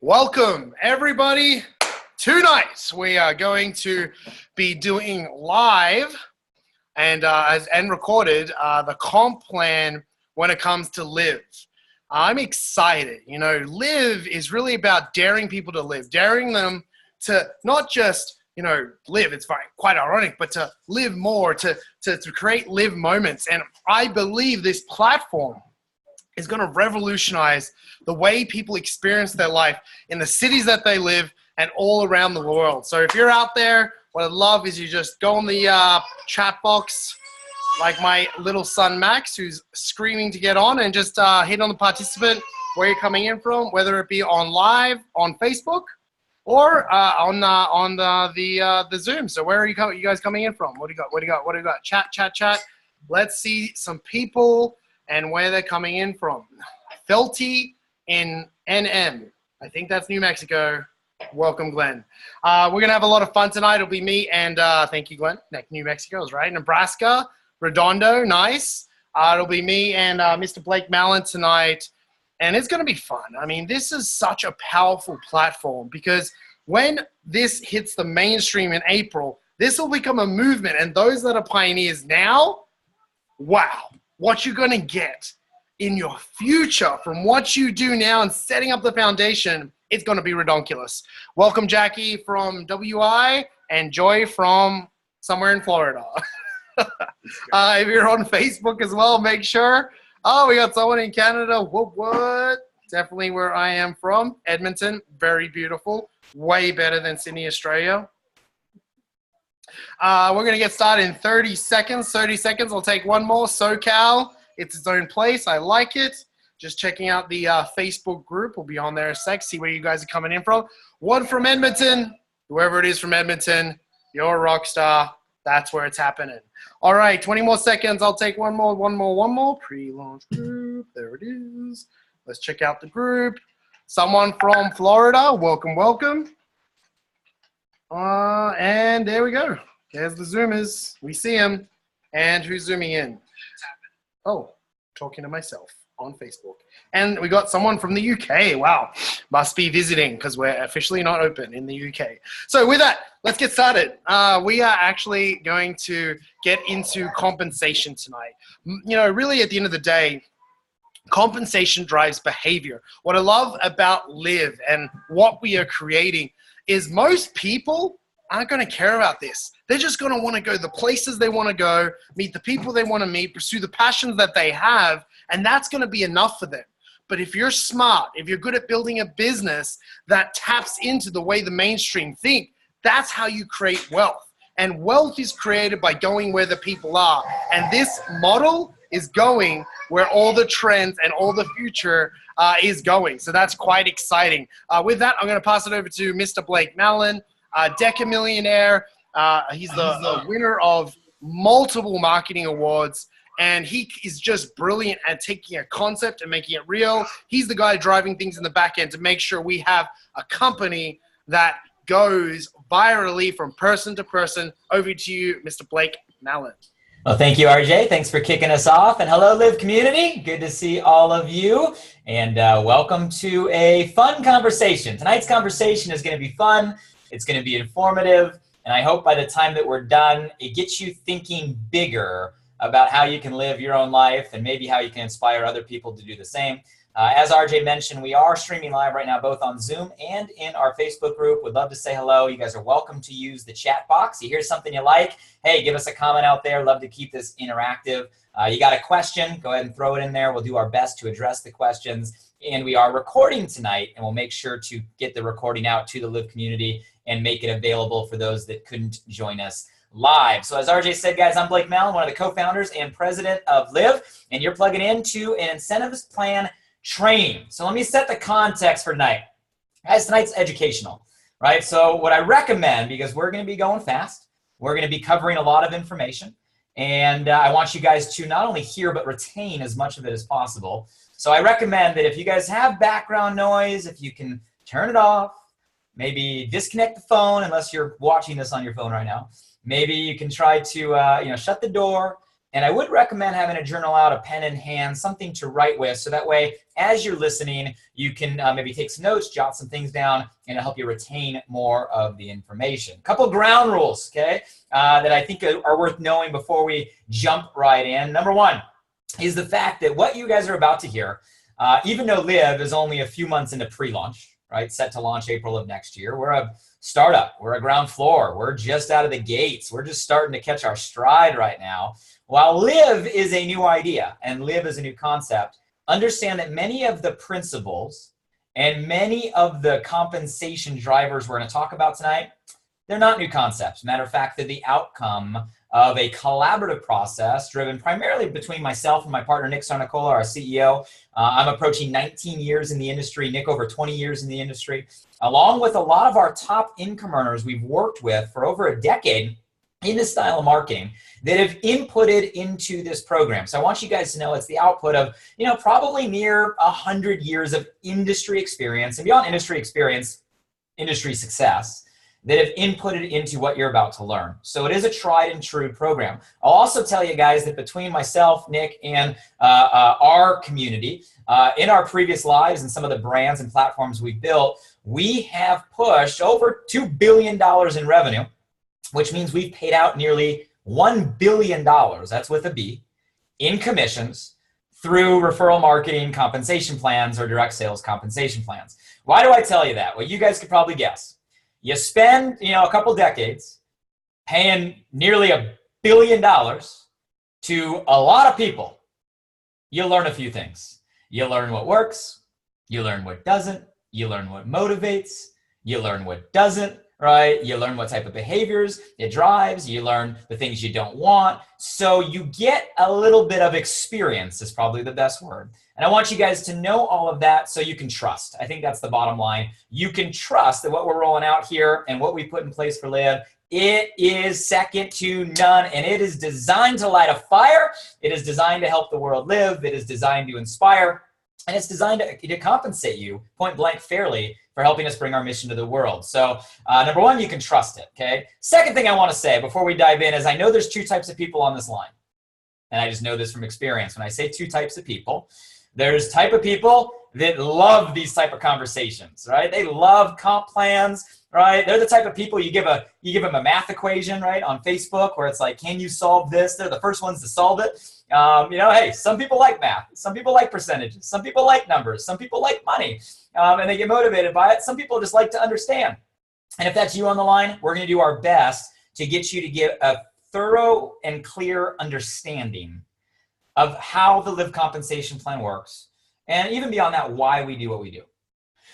Welcome, everybody. Tonight we are going to be doing live and recorded the comp plan when it comes to Liv. I'm excited. You know, Liv is really about daring people to live, daring them to not just, live. It's quite ironic, but to live more, to create live moments. And I believe this platform is going to revolutionize the way people experience their life in the cities that they live and all around the world. So if you're out there, what I'd love is you just go on the chat box like my little son Max, who's screaming to get on, and just hit on the participant where you're coming in from, whether it be on live on Facebook or on the Zoom. So where are you guys coming in from? What do you got? Chat. Let's see some people and where they're coming in from. Felty in NM. I think that's New Mexico. Welcome, Glenn. We're going to have a lot of fun tonight. It'll be me and, thank you, Glenn. New Mexico is right. Nebraska, Redondo, nice. It'll be me and Mr. Blake Mallen tonight. And it's going to be fun. I mean, this is such a powerful platform because when this hits the mainstream in April, this will become a movement. And those that are pioneers now, wow, what you're going to get in your future from what you do now and setting up the foundation, it's going to be redonkulous. Welcome, Jackie from WI and Joy from somewhere in Florida. If you're on Facebook as well, make sure. Oh, we got someone in Canada. What? Definitely where I am from. Edmonton, very beautiful. Way better than Sydney, Australia. We're going to get started in 30 seconds. 30 seconds. I'll take one more. SoCal. It's its own place. I like it. Just checking out the Facebook group. We'll be on there in a sec. See where you guys are coming in from. One from Edmonton. Whoever it is from Edmonton, you're a rock star. That's where it's happening. All right, 20 more seconds. I'll take one more. Pre-launch group. There it is. Let's check out the group. Someone from Florida. Welcome. And there we go. There's the Zoomers. We see him. And who's zooming in? Oh, talking to myself on Facebook. And we got someone from the UK. Wow. Must be visiting because we're officially not open in the UK. So with that, let's get started. We are actually going to get into compensation tonight. Really at the end of the day, compensation drives behavior. What I love about Liv and what we are creating is most people aren't going to care about this. They're just going to want to go the places they want to go, meet the people they want to meet, pursue the passions that they have, and that's going to be enough for them. But if you're smart, if you're good at building a business that taps into the way the mainstream think, that's how you create wealth. And wealth is created by going where the people are. And this model is going where all the trends and all the future is going. So that's quite exciting. With that, I'm going to pass it over to Mr. Blake Mallen, Decamillionaire. He's the winner of multiple marketing awards, and he is just brilliant at taking a concept and making it real. He's the guy driving things in the back end to make sure we have a company that goes virally from person to person. Over to you, Mr. Blake Mallen. Well, thank you, RJ. Thanks for kicking us off. And hello, Liv community. Good to see all of you. And welcome to a fun conversation. Tonight's conversation is going to be fun. It's going to be informative. And I hope by the time that we're done, it gets you thinking bigger about how you can live your own life and maybe how you can inspire other people to do the same. As RJ mentioned, we are streaming live right now, both on Zoom and in our Facebook group. Would love to say hello. You guys are welcome to use the chat box. You hear something you like, hey, give us a comment out there. Love to keep this interactive. You got a question, go ahead and throw it in there. We'll do our best to address the questions. And we are recording tonight, and we'll make sure to get the recording out to the Liv community and make it available for those that couldn't join us live. So as RJ said, guys, I'm Blake Mallen, one of the co-founders and president of Liv, and you're plugging into an incentives plan training. So let me set the context for tonight. Guys, tonight's educational, right? So what I recommend, because we're going to be going fast, we're going to be covering a lot of information, and I want you guys to not only hear but retain as much of it as possible. So I recommend that if you guys have background noise, if you can turn it off, maybe disconnect the phone unless you're watching this on your phone right now. Maybe you can try to shut the door And I would recommend having a journal out, a pen in hand, something to write with. So that way, as you're listening, you can maybe take some notes, jot some things down, and it'll help you retain more of the information. A couple ground rules, okay, that I think are worth knowing before we jump right in. Number one is the fact that what you guys are about to hear, even though Liv is only a few months into pre-launch, right, set to launch April of next year, we're a startup, we're a ground floor, we're just out of the gates, we're just starting to catch our stride right now. While Liv is a new idea and Liv is a new concept, understand that many of the principles and many of the compensation drivers we're going to talk about tonight, they're not new concepts. Matter of fact, they're the outcome of a collaborative process driven primarily between myself and my partner, Nick Sarnicola, our CEO. I'm approaching 19 years in the industry, Nick over 20 years in the industry, along with a lot of our top income earners we've worked with for over a decade in this style of marketing that have inputted into this program. So I want you guys to know it's the output of, probably near 100 years of industry experience, and beyond industry experience, industry success, that have inputted into what you're about to learn. So it is a tried and true program. I'll also tell you guys that between myself, Nick, and our community, in our previous lives and some of the brands and platforms we've built, we have pushed over $2 billion in revenue, which means we've paid out nearly $1 billion, that's with a B, in commissions through referral marketing compensation plans or direct sales compensation plans. Why do I tell you that? Well, you guys could probably guess. You spend, a couple decades paying nearly $1 billion to a lot of people. You learn a few things. You learn what works. You learn what doesn't. You learn what motivates. You learn what doesn't, right? You learn what type of behaviors it drives. You learn the things you don't want. So you get a little bit of experience is probably the best word. And I want you guys to know all of that so you can trust. I think that's the bottom line. You can trust that what we're rolling out here and what we put in place for Liv, it is second to none, and it is designed to light a fire. It is designed to help the world live. It is designed to inspire, and it's designed to compensate you point blank fairly for helping us bring our mission to the world. So number one, you can trust it, okay? Second thing I want to say before we dive in is I know there's two types of people on this line, and I just know this from experience. When I say two types of people, there's type of people that love these type of conversations, right? They love comp plans, right? They're the type of people you give them a math equation, right, on Facebook where it's like, can you solve this? They're the first ones to solve it. Hey, some people like math. Some people like percentages. Some people like numbers. Some people like money, and they get motivated by it. Some people just like to understand. And if that's you on the line, we're going to do our best to get you to get a thorough and clear understanding of how the Liv compensation plan works, and even beyond that, why we do what we do.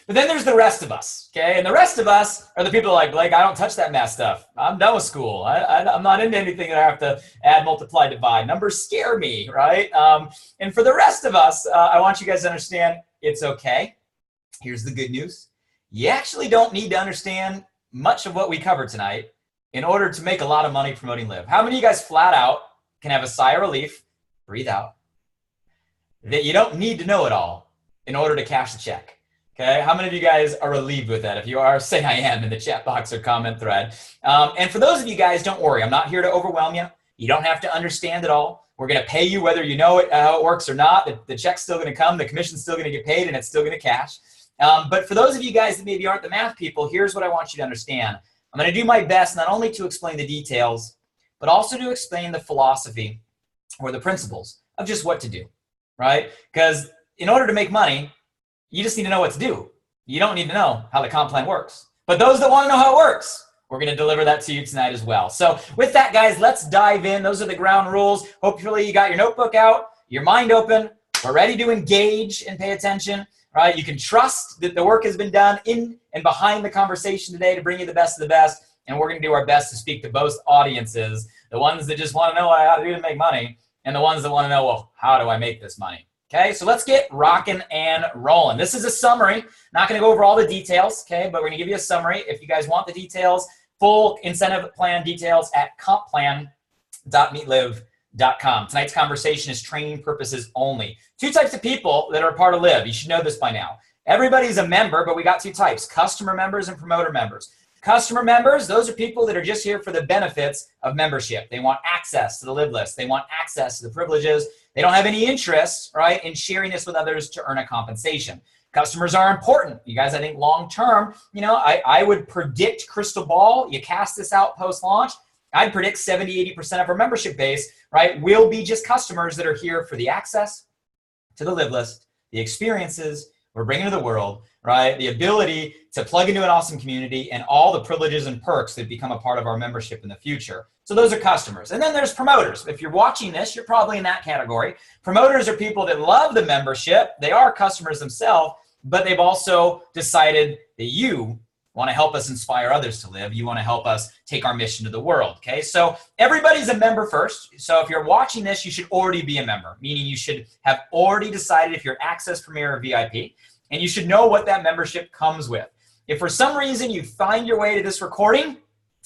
But then there's the rest of us, okay? And the rest of us are the people like, Blake, I don't touch that math stuff. I'm done with school. I'm not into anything that I have to add, multiply, divide. Numbers scare me, right? And for the rest of us, I want you guys to understand it's okay. Here's the good news. You actually don't need to understand much of what we covered tonight in order to make a lot of money promoting Liv. How many of you guys flat out can have a sigh of relief, breathe out, that you don't need to know it all in order to cash the check? Okay, how many of you guys are relieved with that? If you are, say I am in the chat box or comment thread. And for those of you guys, don't worry. I'm not here to overwhelm you. You don't have to understand it all. We're going to pay you whether you know it, how it works or not. The check's still going to come. The commission's still going to get paid, and it's still going to cash. But for those of you guys that maybe aren't the math people, here's what I want you to understand. I'm going to do my best not only to explain the details, but also to explain the philosophy or the principles of just what to do, right? Because in order to make money, you just need to know what to do. You don't need to know how the comp plan works. But those that want to know how it works, we're going to deliver that to you tonight as well. So with that, guys, let's dive in. Those are the ground rules. Hopefully you got your notebook out, your mind open. We're ready to engage and pay attention, right? You can trust that the work has been done in and behind the conversation today to bring you the best of the best. And we're going to do our best to speak to both audiences, the ones that just want to know how to do to make money, and the ones that want to know, well, how do I make this money? Okay, so let's get rocking and rolling. This is a summary. Not going to go over all the details, okay, but we're going to give you a summary. If you guys want the details, full incentive plan details at compplan.meetliv.com. Tonight's conversation is training purposes only. Two types of people that are a part of Liv. You should know this by now. Everybody's a member, but we got two types, customer members and promoter members. Customer members, those are people that are just here for the benefits of membership. They want access to the Liv list. They want access to the privileges. They don't have any interest, right, in sharing this with others to earn a compensation. Customers are important. You guys, I think long-term, I would predict crystal ball. You cast this out post-launch. I'd predict 70, 80% of our membership base, right, will be just customers that are here for the access to the Liv list, the experiences we're bringing to the world, right? The ability to plug into an awesome community and all the privileges and perks that become a part of our membership in the future. So those are customers. And then there's promoters. If you're watching this, you're probably in that category. Promoters are people that love the membership. They are customers themselves, but they've also decided that you want to help us inspire others to live. You want to help us take our mission to the world, okay? So everybody's a member first. So if you're watching this, you should already be a member, meaning you should have already decided if you're Access, Premier, or VIP, and you should know what that membership comes with. If for some reason you find your way to this recording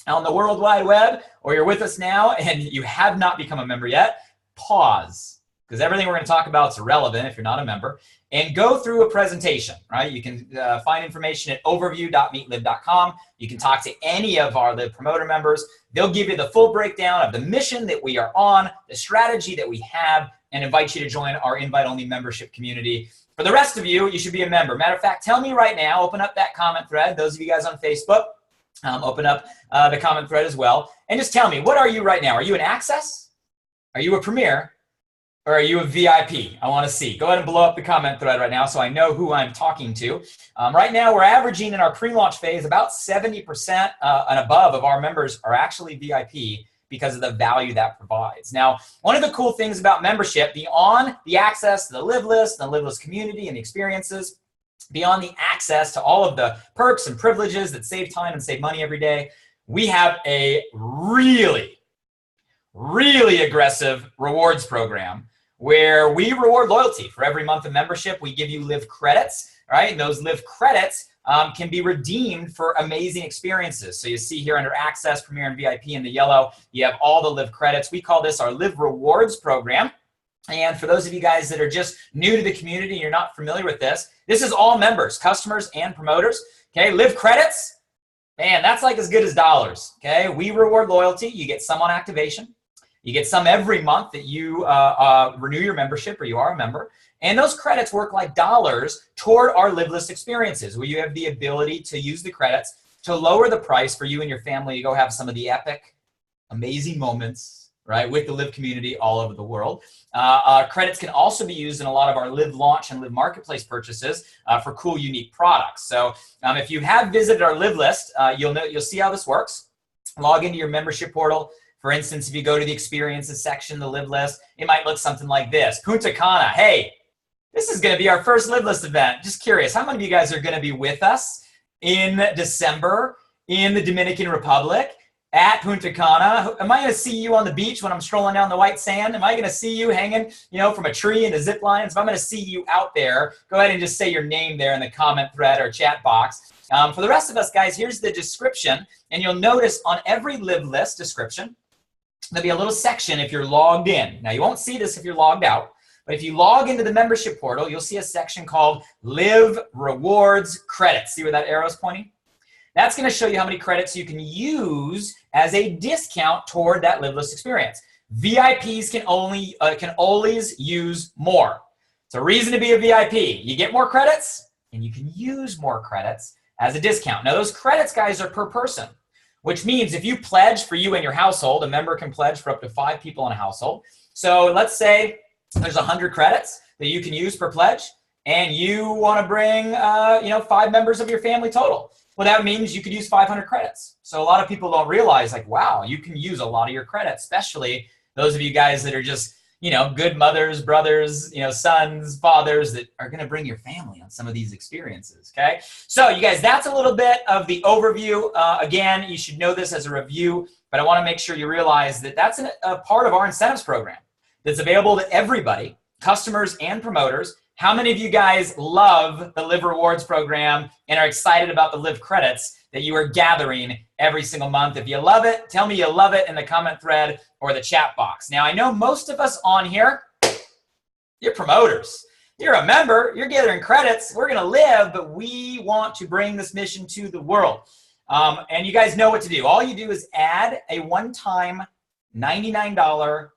on the World Wide Web, or you're with us now and you have not become a member yet, pause, because everything we're going to talk about is irrelevant if you're not a member, and go through a presentation, right? You can find information at overview.meetliv.com. You can talk to any of our Liv promoter members. They'll give you the full breakdown of the mission that we are on, the strategy that we have, and invite you to join our invite-only membership community. For the rest of you, you should be a member. Matter of fact, tell me right now, open up that comment thread. Those of you guys on Facebook, open up the comment thread as well. And just tell me, what are you right now? Are you an Access? Are you a Premier? Or are you a VIP? I want to see. Go ahead and blow up the comment thread right now so I know who I'm talking to. Right now, we're averaging in our pre-launch phase about 70% and above of our members are actually VIP because of the value that provides. Now, one of the cool things about membership, beyond the access to the Liv list, the Liv list community, and the experiences, beyond the access to all of the perks and privileges that save time and save money every day, we have a really aggressive rewards program where we reward loyalty. For every month of membership, we give you Liv credits, right? And those Liv credits can be redeemed for amazing experiences. So you see here under Access, Premier, and VIP in the yellow, you have all the Liv credits. We call this our Liv Rewards program. And for those of you guys that are just new to the community and you're not familiar with this, this is all members, customers, and promoters. Okay, Liv credits, man, that's like as good as dollars. Okay, we reward loyalty. You get some on activation. You get some every month that you renew your membership or you are a member. And those credits work like dollars toward our Liv list experiences, where you have the ability to use the credits to lower the price for you and your family to go have some of the epic, amazing moments, right, with the Liv community all over the world. Credits can also be used in a lot of our Liv launch and Liv marketplace purchases for cool, unique products. So if you have visited our Liv list, you'll see how this works. Log into your membership portal. For instance, if you go to the experiences section, the Liv list, it might look something like this. Punta Cana, hey, this is going to be our first Liv list event. Just curious, how many of you guys are going to be with us in December in the Dominican Republic at Punta Cana? Am I going to see you on the beach when I'm strolling down the white sand? Am I going to see you hanging, from a tree into zip lines? If I'm going to see you out there, go ahead and just say your name there in the comment thread or chat box. For the rest of us, guys, here's the description. And you'll notice on every Liv list description, there'll be a little section if you're logged in. Now, you won't see this if you're logged out, but if you log into the membership portal, you'll see a section called Liv Rewards Credits. See where that arrow is pointing? That's going to show you how many credits you can use as a discount toward that Liv list experience. VIPs can always use more. It's a reason to be a VIP. You get more credits, and you can use more credits as a discount. Now, those credits, guys, are per person, which means if you pledge for you and your household, a member can pledge for up to 5 people in a household. So let's say there's 100 credits that you can use per pledge, and you want to bring 5 members of your family total. Well, that means you could use 500 credits. So a lot of people don't realize, like, wow, you can use a lot of your credits, especially those of you guys that are just good mothers, brothers, sons, fathers that are going to bring your family on some of these experiences, okay? So you guys, that's a little bit of the overview. Again, you should know this as a review, but I want to make sure you realize that that's a part of our incentives program that's available to everybody, customers and promoters. How many of you guys love the Liv Rewards program and are excited about the Liv credits that you are gathering every single month? If you love it, tell me you love it in the comment thread or the chat box. Now, I know most of us on here, you're promoters. You're a member. You're gathering credits. We're going to live, but we want to bring this mission to the world. And you guys know what to do. All you do is add a one-time $99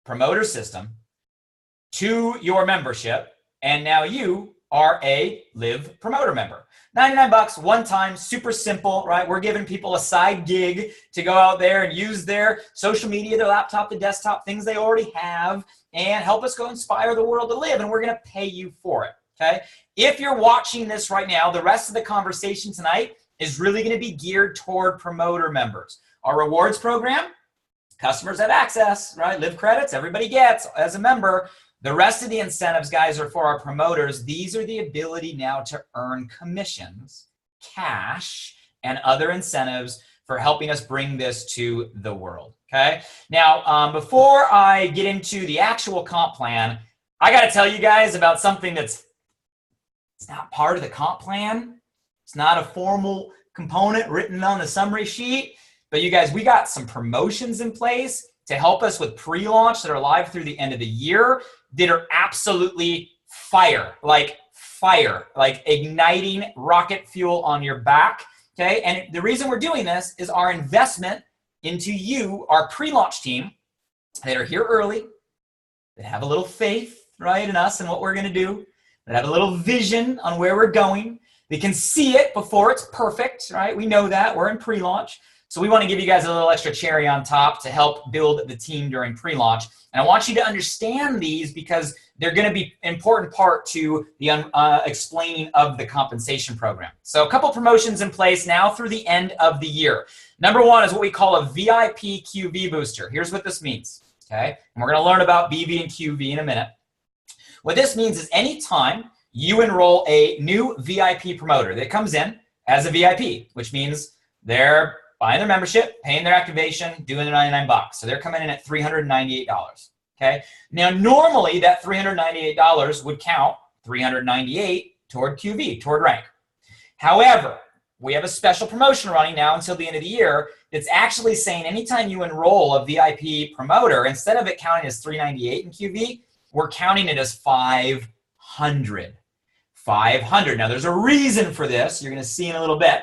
promoter system to your membership, and now you are a Liv promoter member. 99 bucks, one time, super simple, right? We're giving people a side gig to go out there and use their social media, their laptop, the desktop, things they already have, and help us go inspire the world to live, and we're gonna pay you for it, okay? If you're watching this right now, the rest of the conversation tonight is really gonna be geared toward promoter members. Our rewards program, customers have access, right? Liv credits, everybody gets as a member. The rest of the incentives, guys, are for our promoters. These are the ability now to earn commissions, cash, and other incentives for helping us bring this to the world, okay? Now, before I get into the actual comp plan, I gotta tell you guys about something it's not part of the comp plan. It's not a formal component written on the summary sheet, but you guys, we got some promotions in place to help us with pre-launch that are live through the end of the year that are absolutely fire, like igniting rocket fuel on your back, okay? And the reason we're doing this is our investment into you, our pre-launch team that are here early, that have a little faith, right, in us and what we're gonna do, that have a little vision on where we're going. They can see it before it's perfect, right? We know that, we're in pre-launch. So we want to give you guys a little extra cherry on top to help build the team during pre-launch. And I want you to understand these because they're going to be an important part to the explaining of the compensation program. So a couple promotions in place now through the end of the year. Number one is what we call a VIP QV booster. Here's what this means, okay? And we're going to learn about BV and QV in a minute. What this means is anytime you enroll a new VIP promoter that comes in as a VIP, which means they're buying their membership, paying their activation, doing their 99 bucks. So they're coming in at $398, okay? Now, normally that $398 would count $398 toward QV, toward rank. However, we have a special promotion running now until the end of the year that's actually saying anytime you enroll a VIP promoter, instead of it counting as $398 in QV, we're counting it as $500. Now, there's a reason for this. You're gonna see in a little bit.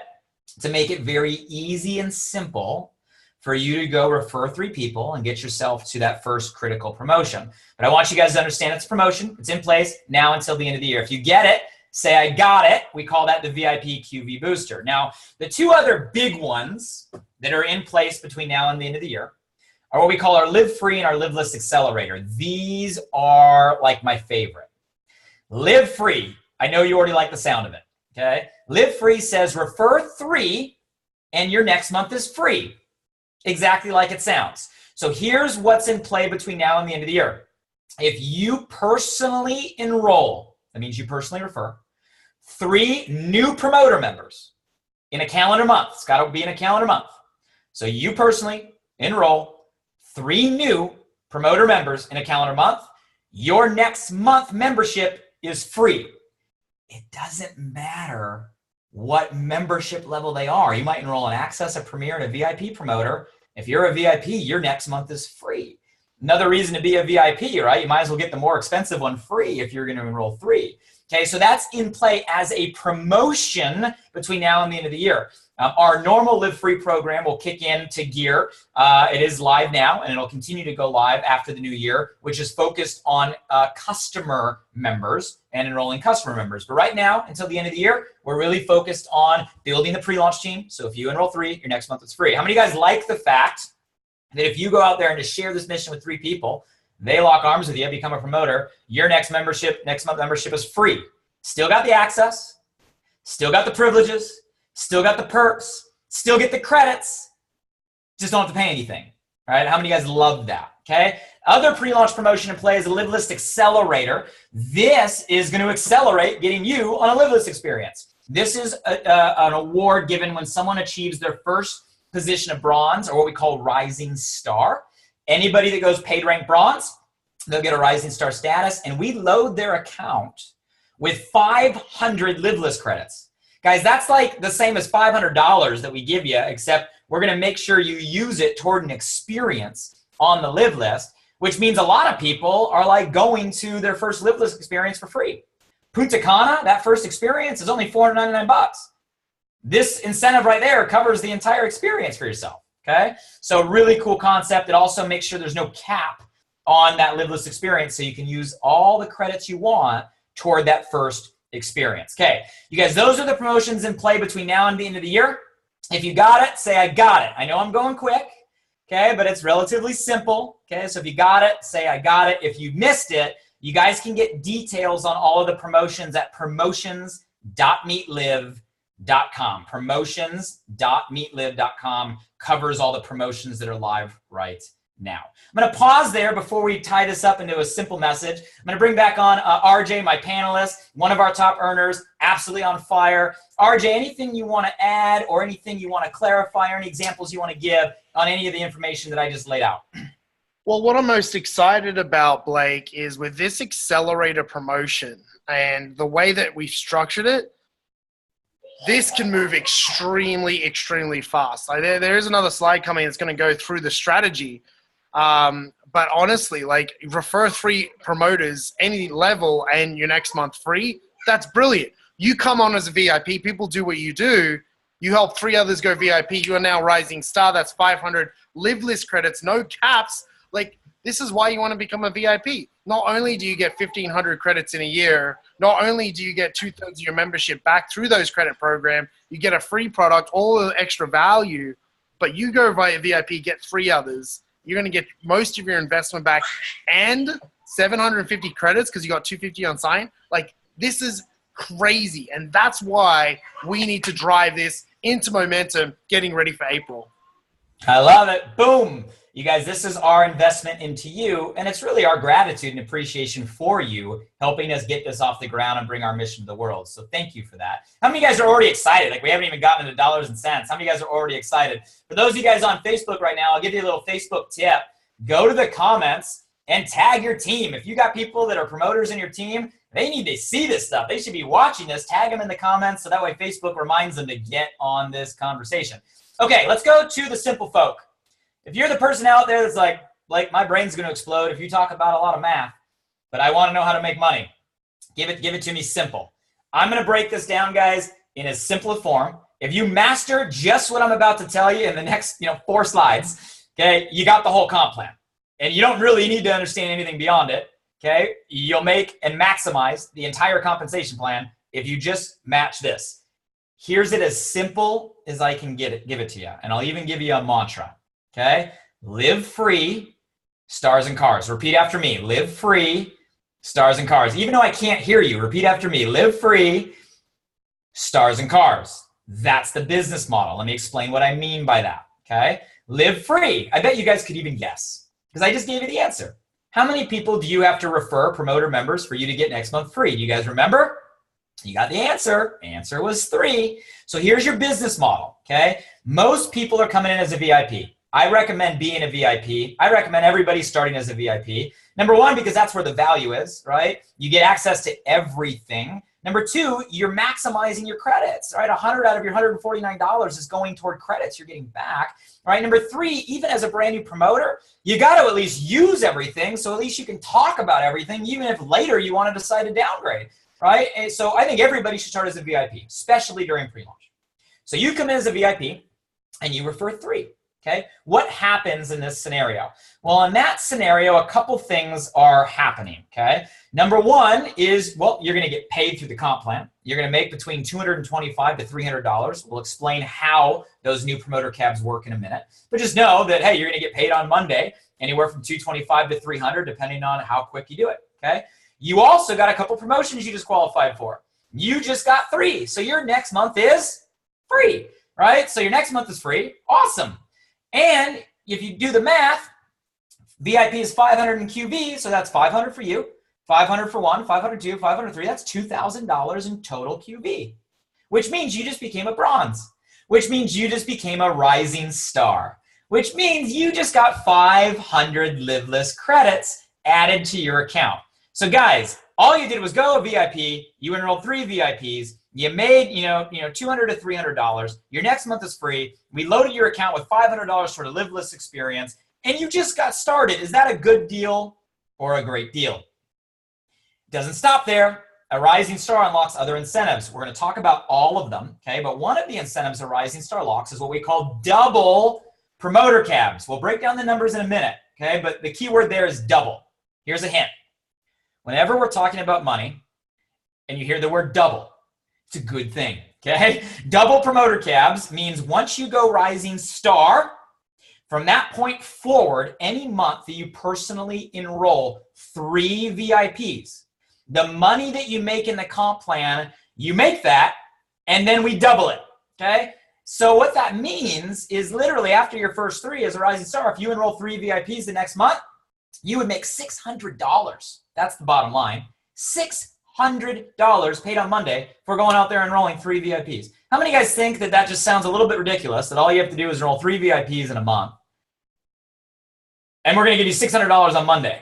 To make it very easy and simple for you to go refer 3 people and get yourself to that first critical promotion. But I want you guys to understand it's a promotion. It's in place now until the end of the year. If you get it, say I got it. We call that the VIP QV booster. Now, the 2 other big ones that are in place between now and the end of the year are what we call our Liv Free and our Liv List Accelerator. These are like my favorite. Liv Free, I know you already like the sound of it, okay? Liv Free says refer 3 and your next month is free. Exactly like it sounds. So here's what's in play between now and the end of the year. If you personally enroll, that means you personally refer, 3 new promoter members in a calendar month. It's got to be in a calendar month. So you personally enroll 3 new promoter members in a calendar month. Your next month membership is free. It doesn't matter what membership level they are. You might enroll an Access, a Premier, and a VIP promoter. If you're a VIP, your next month is free. Another reason to be a VIP, right? You might as well get the more expensive one free if you're going to enroll 3. Okay, so that's in play as a promotion between now and the end of the year. Our normal Liv Free program will kick in to gear. It is live now, and it'll continue to go live after the new year, which is focused on customer members and enrolling customer members. But right now, until the end of the year, we're really focused on building the pre-launch team. So if you enroll 3, your next month is free. How many of you guys like the fact that if you go out there and just share this mission with 3 people, they lock arms with you, become a promoter, your next month membership is free. Still got the access, still got the privileges, still got the perks, still get the credits, just don't have to pay anything, right? How many of you guys love that, okay? Other pre-launch promotion in play is a Liv List Accelerator. This is going to accelerate getting you on a Liv List experience. This is an award given when someone achieves their first position of bronze, or what we call rising star. Anybody that goes paid rank bronze, they'll get a rising star status, and we load their account with 500 Liv List credits. Guys, that's like the same as $500 that we give you, except we're going to make sure you use it toward an experience on the Liv List, which means a lot of people are like going to their first Liv List experience for free. Punta Cana, that first experience is only $499. this incentive right there covers the entire experience for yourself, okay? So really cool concept. It also makes sure there's no cap on that Liv List experience, so you can use all the credits you want toward that first experience. Okay, you guys, those are the promotions in play between now and the end of the year. If you got it, say I got it. I know I'm going quick, okay, but it's relatively simple, okay? So if you got it, say I got it. If you missed it, you guys can get details on all of the promotions at promotions.meetliv.com. Promotions.meetliv.com covers all the promotions that are live right now. I'm going to pause there before we tie this up into a simple message. I'm going to bring back on RJ, my panelist, one of our top earners, absolutely on fire. RJ, anything you want to add or anything you want to clarify or any examples you want to give on any of the information that I just laid out? Well, what I'm most excited about, Blake, is with this accelerator promotion and the way that we've structured it, this can move extremely, extremely fast. Like there is another slide coming that's going to go through the strategy. But honestly, like refer 3 promoters any level and your next month free. That's brilliant. You come on as a VIP, people do what you do. You help 3 others go VIP. You are now rising star. That's 500 Liv List credits, no caps. Like this is why you want to become a VIP. Not only do you get 1,500 credits in a year, not only do you get 2/3 of your membership back through those credit program, you get a free product, all the extra value, but you go via VIP, get 3 others. You're going to get most of your investment back and 750 credits because you got 250 on sign. Like, this is crazy. And that's why we need to drive this into momentum, getting ready for April. I love it. Boom. You guys, this is our investment into you, and it's really our gratitude and appreciation for you helping us get this off the ground and bring our mission to the world. So thank you for that. How many of you guys are already excited? Like we haven't even gotten into dollars and cents. How many of you guys are already excited? For those of you guys on Facebook right now, I'll give you a little Facebook tip. Go to the comments and tag your team. If you got people that are promoters in your team, they need to see this stuff. They should be watching this. Tag them in the comments so that way Facebook reminds them to get on this conversation. Okay, let's go to the simple folk. If you're the person out there that's like my brain's going to explode if you talk about a lot of math, but I want to know how to make money, give it to me simple. I'm going to break this down, guys, in as simple a form. If you master just what I'm about to tell you in the next 4 slides, okay, you got the whole comp plan. And you don't really need to understand anything beyond it, okay? You'll make and maximize the entire compensation plan if you just match this. Here's it as simple as I can give it to you. And I'll even give you a mantra. Okay, live free, stars and cars. Repeat after me. Live free, stars and cars. Even though I can't hear you, repeat after me. Live free, stars and cars. That's the business model. Let me explain what I mean by that. Okay, live free. I bet you guys could even guess because I just gave you the answer. How many people do you have to refer promoter members for you to get next month free? Do you guys remember? You got the answer. Answer was 3. So here's your business model. Okay, most people are coming in as a VIP. I recommend being a VIP. I recommend everybody starting as a VIP. Number 1, because that's where the value is, right? You get access to everything. Number 2, you're maximizing your credits, right? 100 out of your $149 is going toward credits you're getting back, right? Number 3, even as a brand new promoter, you got to at least use everything, so at least you can talk about everything, even if later you want to decide to downgrade, right? And so I think everybody should start as a VIP, especially during pre-launch. So you come in as a VIP and you refer 3. Okay, what happens in this scenario? Well, in that scenario, a couple things are happening, okay? Number 1 is, well, you're gonna get paid through the comp plan. You're gonna make between $225 to $300. We'll explain how those new promoter cabs work in a minute. But just know that, hey, you're gonna get paid on Monday, anywhere from $225 to $300, depending on how quick you do it, okay? You also got a couple promotions you just qualified for. You just got 3, so your next month is free, right? So your next month is free, awesome. And if you do the math, VIP is 500 in QB, so that's 500 for you, 500 for 1, 502, 503, that's $2,000 in total QB, which means you just became a bronze, which means you just became a rising star, which means you just got 500 Liv List credits added to your account. So guys, all you did was go a VIP, you enrolled 3 VIPs, you made, $200 to $300. Your next month is free. We loaded your account with $500 for the Liv List experience, and you just got started. Is that a good deal or a great deal? It doesn't stop there. a Rising Star unlocks other incentives. We're going to talk about all of them, okay? But one of the incentives a Rising Star locks is what we call double promoter cabs. We'll break down the numbers in a minute, okay? But the key word there is double. Here's a hint. Whenever we're talking about money and you hear the word double, it's a good thing, okay? Double promoter cabs means once you go Rising Star, from that point forward, any month that you personally enroll 3 VIPs, the money that you make in the comp plan, you make that, and then we double it, okay? So what that means is literally after your first 3 as a Rising Star, if you enroll 3 VIPs the next month, you would make $600. That's the bottom line. $600 paid on Monday for going out there and enrolling 3 VIPs. How many of you guys think that that just sounds a little bit ridiculous, that all you have to do is enroll 3 VIPs in a month? And we're going to give you $600 on Monday.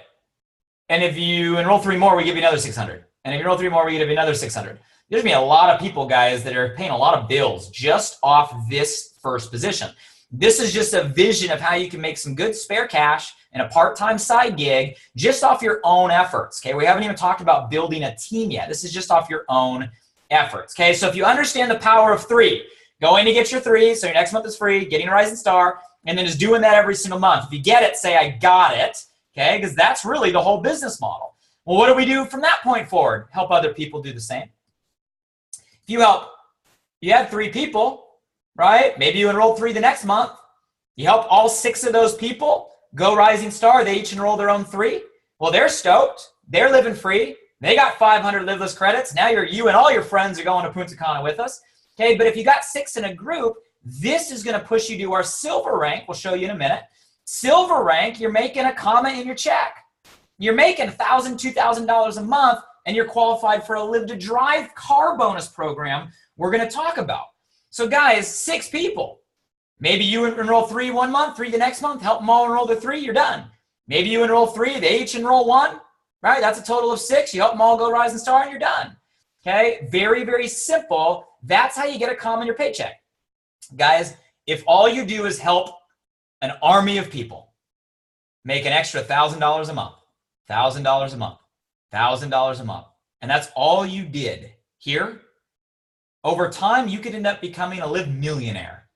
And if you enroll 3 more, we give you another 600. And if you enroll 3 more, we give you another 600. There's going to be a lot of people, guys, that are paying a lot of bills just off this first position. This is just a vision of how you can make some good spare cash and a part-time side gig just off your own efforts, okay? We haven't even talked about building a team yet. This is just off your own efforts, okay? So if you understand the power of 3, going to get your 3, so your next month is free, getting a Rising Star, and then just doing that every single month. If you get it, say, I got it, okay? Because that's really the whole business model. Well, what do we do from that point forward? Help other people do the same. If you had 3 people, right? Maybe you enrolled 3 the next month. You help all 6 of those people go Rising Star. They each enroll their own 3. Well, they're stoked. They're living free. They got 500 Liveless credits. Now you and all your friends are going to Punta Cana with us. Okay, but if you got 6 in a group, this is going to push you to our silver rank. We'll show you in a minute. Silver rank, you're making a comma in your check. You're making $1,000, $2,000 a month, and you're qualified for a Live to Drive car bonus program we're going to talk about. So guys, 6 people. Maybe you enroll 3 one month, 3 the next month, help them all enroll the 3, you're done. Maybe you enroll 3, they each enroll 1, right? That's a total of 6. You help them all go Rising Star and you're done. Okay, very, very simple. That's how you get a comma in your paycheck. Guys, if all you do is help an army of people make an extra $1,000 a month, $1,000 a month, $1,000 a month, and that's all you did here, over time, you could end up becoming a Live millionaire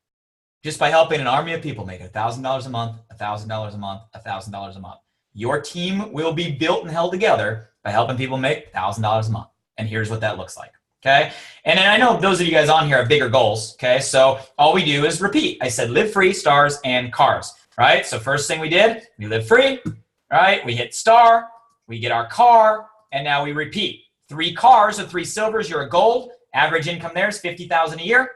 just by helping an army of people make $1,000 a month, $1,000 a month, $1,000 a month. Your team will be built and held together by helping people make $1,000 a month. And here's what that looks like. Okay. And then I know those of you guys on here have bigger goals. Okay. So all we do is repeat. I said live free, stars, and cars. Right. So first thing we did, we live free. Right. We hit star. We get our car. And now we repeat. 3 cars or 3 silvers, you're a gold. Average income there is $50,000 a year.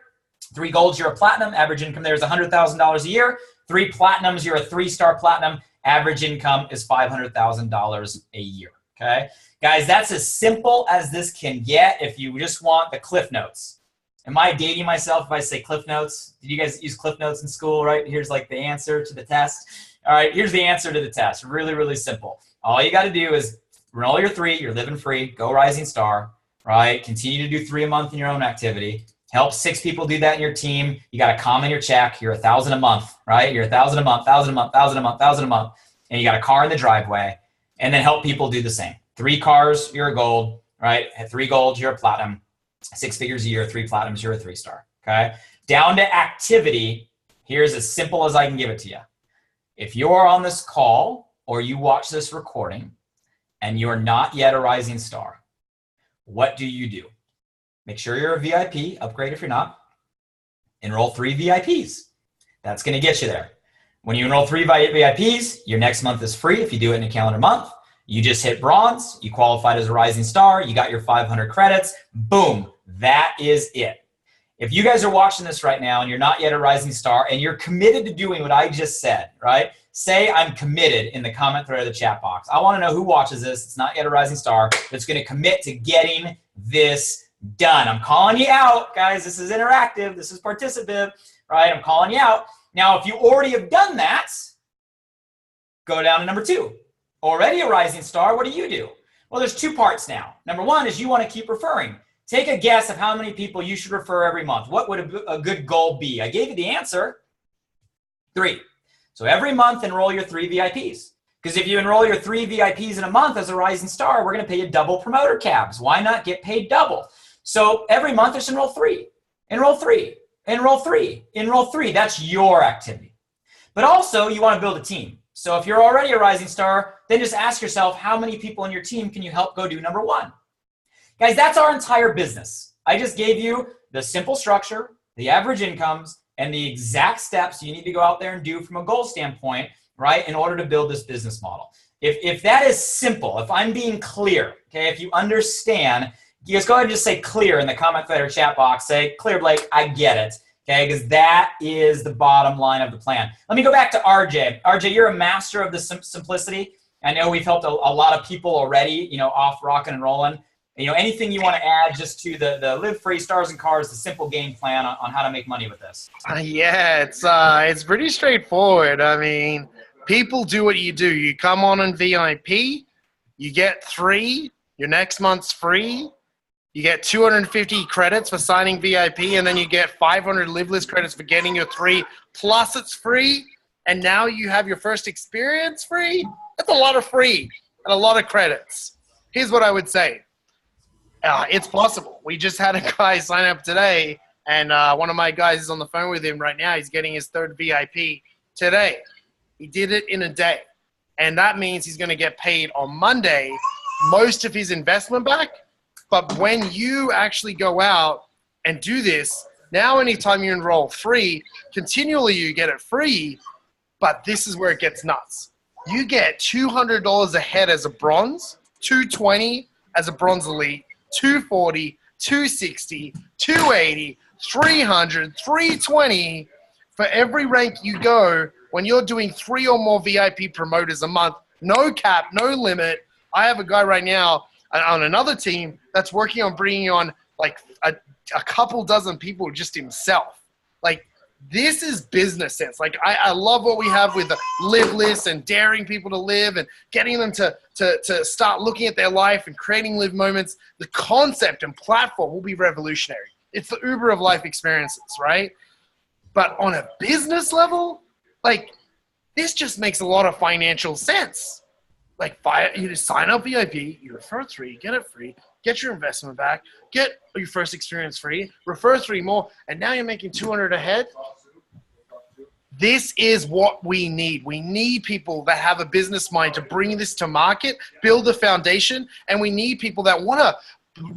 3 golds, you're a platinum. Average income there is $100,000 a year. 3 platinums, you're a 3-star platinum. Average income is $500,000 a year. Okay. Guys, that's as simple as this can get if you just want the Cliff Notes. Am I dating myself if I say Cliff Notes? Did you guys use Cliff Notes in school, right? Here's like the answer to the test. All right, here's the answer to the test. Really, really simple. All you got to do is enroll your 3, you're living free, go Rising Star, right? Continue to do 3 a month in your own activity. Help 6 people do that in your team. You got a comma in your check. You're $1,000 a month, right? You're $1,000 a month, $1,000 a month, $1,000 a month, $1,000 a month. And you got a car in the driveway. And then help people do the same. 3 cars, you're a gold, right? At 3 golds, you're a platinum. 6 figures a year, 3 platinums, you're a 3-star, okay? Down to activity, here's as simple as I can give it to you. If you're on this call or you watch this recording and you're not yet a Rising Star, what do you do? Make sure you're a VIP, upgrade if you're not. Enroll 3 VIPs. That's gonna get you there. When you enroll 3 VIPs, your next month is free if you do it in a calendar month. You just hit bronze, you qualified as a Rising Star, you got your 500 credits, boom, that is it. If you guys are watching this right now and you're not yet a Rising Star and you're committed to doing what I just said, right? Say I'm committed in the comment thread of the chat box. I wanna know who watches this, it's not yet a Rising Star, that's gonna commit to getting this done. I'm calling you out, guys, this is interactive, this is participative, right? I'm calling you out. Now, if you already have done that, go down to number 2. Already a Rising Star, what do? Well, there's 2 parts now. Number 1 is you want to keep referring. Take a guess of how many people you should refer every month. What would a good goal be? I gave you the answer, 3. So every month, enroll your 3 VIPs. Because if you enroll your 3 VIPs in a month as a rising star, we're going to pay you double promoter cabs. Why not get paid double? So every month, just enroll 3, enroll 3, enroll 3, enroll 3. That's your activity. But also, you want to build a team. So if you're already a rising star, then just ask yourself, how many people on your team can you help go do number 1? Guys, that's our entire business. I just gave you the simple structure, the average incomes, and the exact steps you need to go out there and do from a goal standpoint, right, in order to build this business model. If that is simple, if I'm being clear, okay, if you understand, you guys go ahead and just say clear in the comment thread or chat box. Say, clear, Blake, I get it. Okay, because that is the bottom line of the plan. Let me go back to RJ. RJ, you're a master of the simplicity. I know we've helped a lot of people already, off rocking and rolling. Anything you want to add just to the Live Free, Stars and Cars, the simple game plan on how to make money with this? Yeah, it's pretty straightforward. I mean, people do what you do. You come on in VIP, you get 3, your next month's free. You get 250 credits for signing VIP, and then you get 500 Live List credits for getting your 3, plus it's free, and now you have your first experience free? That's a lot of free and a lot of credits. Here's what I would say. It's possible. We just had a guy sign up today, and one of my guys is on the phone with him right now. He's getting his 3rd VIP today. He did it in a day, and that means he's going to get paid on Monday most of his investment back. But when you actually go out and do this, now anytime you enroll free, continually you get it free, but this is where it gets nuts. You get $200 a head as a bronze, $220 as a bronze elite, $240, $260, $280, $300, $320 for every rank you go when you're doing 3 or more VIP promoters a month. No cap, no limit. I have a guy right now on another team that's working on bringing on like a couple dozen people just himself. Like, this is business sense. Like, I love what we have with the Live List and daring people to live and getting them to start looking at their life and creating live moments. The concept and platform will be revolutionary. It's the Uber of life experiences, right? But on a business level, like, this just makes a lot of financial sense. Like, you just sign up VIP, you refer 3, get it free, get your investment back, get your first experience free, refer 3 more, and now you're making 200 a head. This is what we need. We need people that have a business mind to bring this to market, build the foundation, and we need people that want to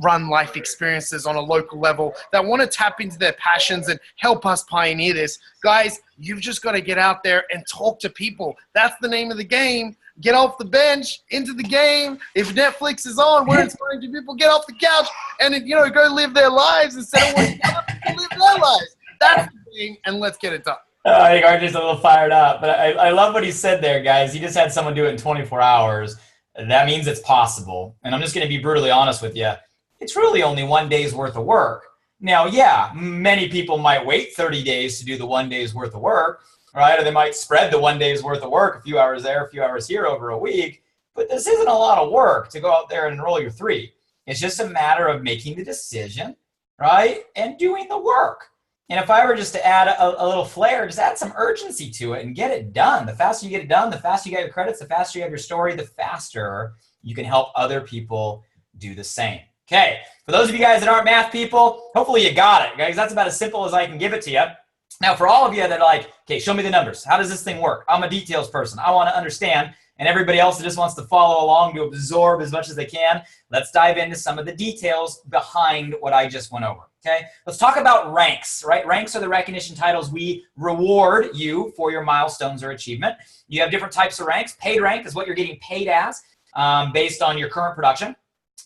run life experiences on a local level, that want to tap into their passions and help us pioneer this. Guys, you've just got to get out there and talk to people. That's the name of the game. Get off the bench, into the game. If Netflix is on, we're inspiring to people get off the couch and go live their lives instead of waiting to live their lives. That's the game, and let's get it done. I think RJ's a little fired up, but I love what he said there, guys. He just had someone do it in 24 hours. That means it's possible. And I'm just going to be brutally honest with you. It's really only 1 day's worth of work. Now, yeah, many people might wait 30 days to do the 1 day's worth of work, right? Or they might spread the 1 day's worth of work, a few hours there, a few hours here over a week. But this isn't a lot of work to go out there and enroll your 3. It's just a matter of making the decision, right? And doing the work. And if I were just to add a little flair, just add some urgency to it and get it done. The faster you get it done, the faster you get your credits, the faster you have your story, the faster you can help other people do the same. Okay, for those of you guys that aren't math people, hopefully you got it, guys. That's about as simple as I can give it to you. Now, for all of you that are like, okay, show me the numbers. How does this thing work? I'm a details person. I want to understand. And everybody else that just wants to follow along to absorb as much as they can, let's dive into some of the details behind what I just went over. Okay, let's talk about ranks, right? Ranks are the recognition titles we reward you for your milestones or achievement. You have different types of ranks. Paid rank is what you're getting paid as based on your current production.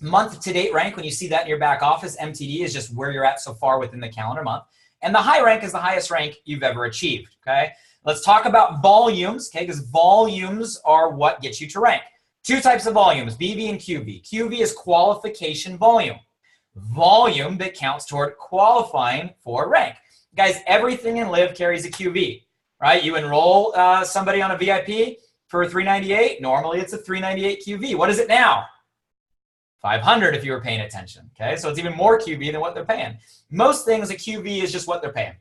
Month-to-date rank, when you see that in your back office, MTD is just where you're at so far within the calendar month. And the high rank is the highest rank you've ever achieved, okay? Let's talk about volumes, okay, because volumes are what gets you to rank. 2 types of volumes, BV and QV. QV is qualification volume. Volume that counts toward qualifying for rank. Guys, everything in Live carries a QV, right? You enroll somebody on a VIP for $398. Normally, it's a $398 QV. What is it now? $500 if you were paying attention, okay? So it's even more QV than what they're paying. Most things, a QV is just what they're paying.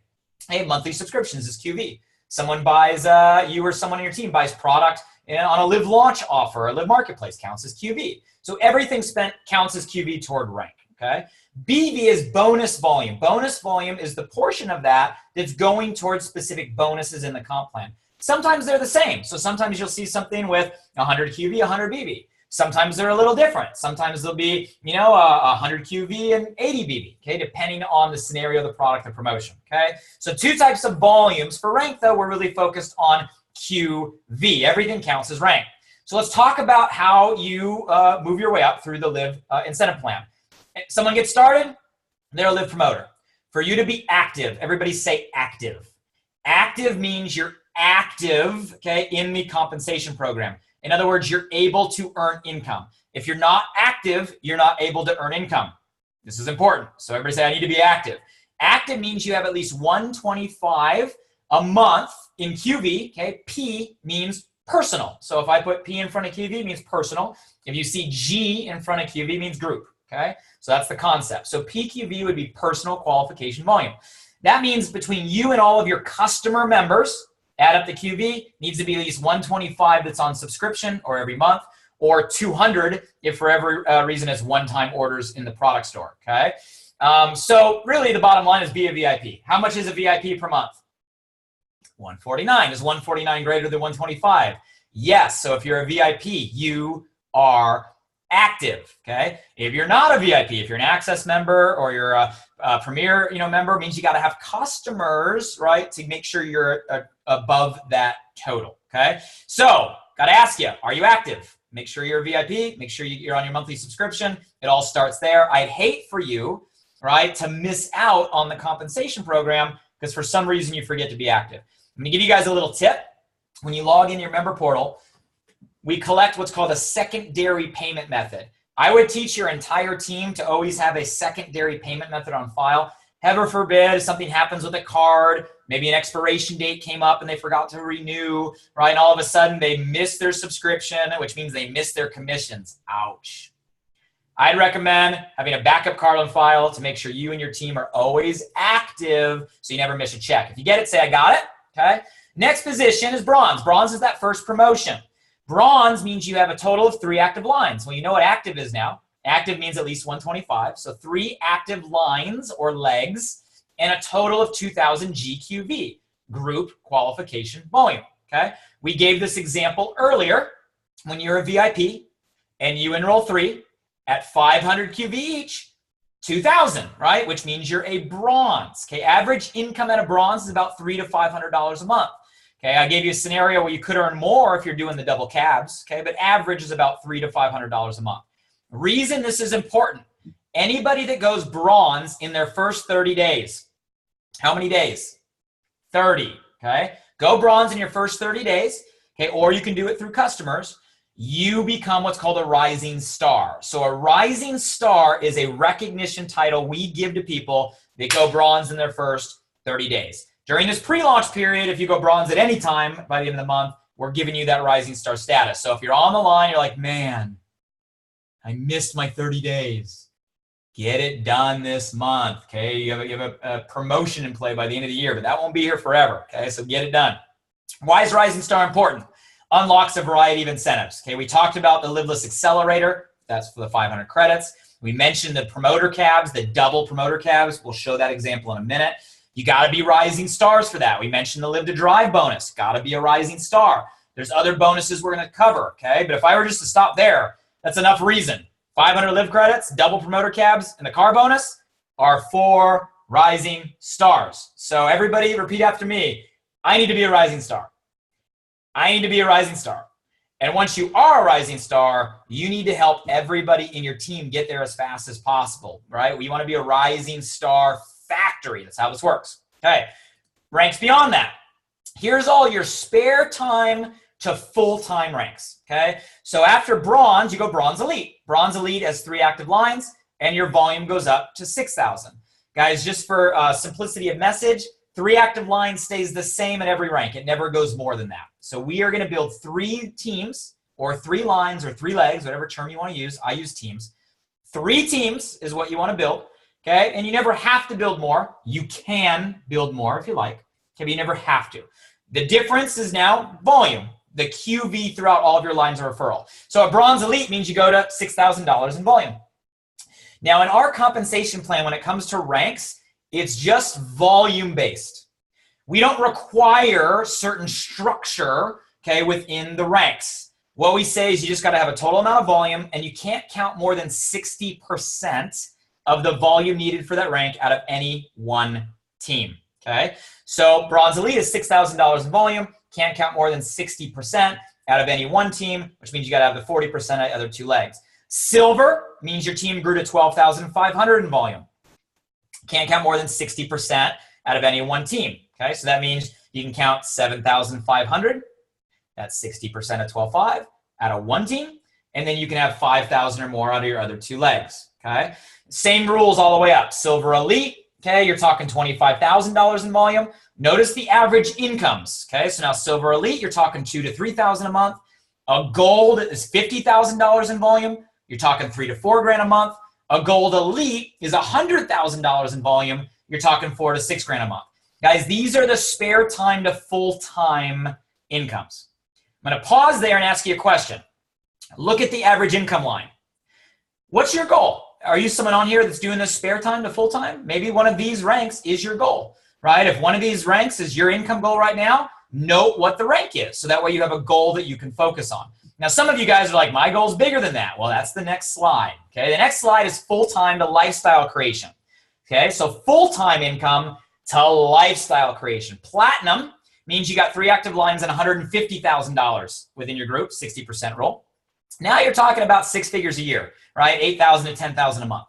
Hey, monthly subscriptions is QV. Someone buys, you or someone on your team buys product And on a Liv launch offer, a Liv marketplace counts as QV. So everything spent counts as QV toward rank, okay? BV is bonus volume. Bonus volume is the portion of that that's going towards specific bonuses in the comp plan. Sometimes they're the same. So sometimes you'll see something with 100 QV, 100 BV. Sometimes they're a little different. Sometimes they'll be, 100 QV and 80 BV, okay, depending on the scenario, the product, the promotion, okay? So two types of volumes. For rank, though, we're really focused on QV. Everything counts as rank. So let's talk about how you move your way up through the Liv incentive plan. Someone gets started, they're a Liv promoter. For you to be active, everybody say active. Active means you're active, okay, in the compensation program. In other words, you're able to earn income. If you're not active, you're not able to earn income. This is important. So everybody say, I need to be active. Active means you have at least 125 a month in QV, okay? P means personal. So if I put P in front of QV, it means personal. If you see G in front of QV, it means group, okay? So that's the concept. So PQV would be personal qualification volume. That means between you and all of your customer members, add up the QV, needs to be at least 125 that's on subscription or every month, or 200 if for every reason it's one-time orders in the product store, okay? So really the bottom line is be a VIP. How much is a VIP per month? 149. Is 149 greater than 125? Yes. So if you're a VIP, you are active, okay? If you're not a VIP, if you're an access member or you're a premier, member, it means you got to have customers, right, to make sure you're above that total, okay? So got to ask you, are you active? Make sure you're a VIP. Make sure you're on your monthly subscription. It all starts there. I'd hate for you, right, to miss out on the compensation program because for some reason you forget to be active. I'm going to give you guys a little tip. When you log in your member portal, we collect what's called a secondary payment method. I would teach your entire team to always have a secondary payment method on file. Heaven forbid, if something happens with a card, maybe an expiration date came up and they forgot to renew, right? And all of a sudden they miss their subscription, which means they miss their commissions. Ouch. I'd recommend having a backup card on file to make sure you and your team are always active so you never miss a check. If you get it, say, I got it, okay? Next position is bronze. Bronze is that first promotion. Bronze means you have a total of 3 active lines. Well, you know what active is now. Active means at least 125. So 3 active lines or legs and a total of 2,000 GQV, group qualification volume, okay? We gave this example earlier. When you're a VIP and you enroll 3 at 500 QV each, 2,000, right? Which means you're a bronze, okay? Average income at a bronze is about $300 to $500 a month. Okay, I gave you a scenario where you could earn more if you're doing the double cabs, okay, but average is about $300 to $500 a month. Reason this is important, anybody that goes bronze in their first 30 days, how many days? 30, okay? Go bronze in your first 30 days, okay, or you can do it through customers. You become what's called a rising star. So a rising star is a recognition title we give to people that go bronze in their first 30 days. During this pre-launch period, if you go bronze at any time by the end of the month, we're giving you that rising star status. So if you're on the line, you're like, man, I missed my 30 days. Get it done this month, okay? You have a promotion in play by the end of the year, but that won't be here forever, okay? So get it done. Why is rising star important? Unlocks a variety of incentives, okay? We talked about the Liv List Accelerator. That's for the 500 credits. We mentioned the promoter cabs, the double promoter cabs. We'll show that example in a minute. You got to be rising stars for that. We mentioned the Live to Drive bonus. Got to be a rising star. There's other bonuses we're going to cover, okay? But if I were just to stop there, that's enough reason. 500 Liv credits, double promoter cabs, and the car bonus are 4 rising stars. So everybody repeat after me. I need to be a rising star. I need to be a rising star. And once you are a rising star, you need to help everybody in your team get there as fast as possible, right? We want to be a rising star factory. That's how this works. Okay. Ranks beyond that. Here's all your spare time to full-time ranks. Okay. So after bronze, you go bronze elite. Bronze elite has 3 active lines and your volume goes up to 6,000. Guys, just for simplicity of message, 3 active lines stays the same at every rank. It never goes more than that. So we are going to build 3 teams or 3 lines or 3 legs, whatever term you want to use. I use teams. 3 teams is what you want to build. Okay, and you never have to build more. You can build more if you like. Okay, but you never have to. The difference is now volume. the QV throughout all of your lines of referral. So a bronze elite means you go to $6,000 in volume. Now in our compensation plan, when it comes to ranks, it's just volume based. We don't require certain structure, okay, within the ranks. What we say is you just got to have a total amount of volume, and you can't count more than 60% of the volume needed for that rank out of any one team, okay? So bronze elite is $6,000 in volume, can't count more than 60% out of any one team, which means you got to have the 40% of the other two legs. Silver means your team grew to 12,500 in volume. Can't count more than 60% out of any one team, okay? So that means you can count 7,500. That's 60% of 12.5 out of one team. And then you can have 5,000 or more out of your other two legs, okay? Same rules all the way up. Silver elite, okay, you're talking $25,000 in volume. Notice the average incomes, okay? So now silver elite, you're talking $2,000 to $3,000 a month. A gold is $50,000 in volume. You're talking $3,000 to $4,000 a month. A gold elite is $100,000 in volume. You're talking $4,000 to $6,000 a month. Guys, these are the spare time to full-time incomes. I'm going to pause there and ask you a question. Look at the average income line. What's your goal? Are you someone on here that's doing this spare time to full-time? Maybe one of these ranks is your goal, right? If one of these ranks is your income goal right now, note what the rank is. So that way you have a goal that you can focus on. Now, some of you guys are like, my goal is bigger than that. Well, that's the next slide, okay? The next slide is full-time to lifestyle creation, okay? So full-time income to lifestyle creation. Platinum means you got 3 active lines and $150,000 within your group, 60% rule. Now you're talking about 6 figures a year, right? 8,000 to 10,000 a month.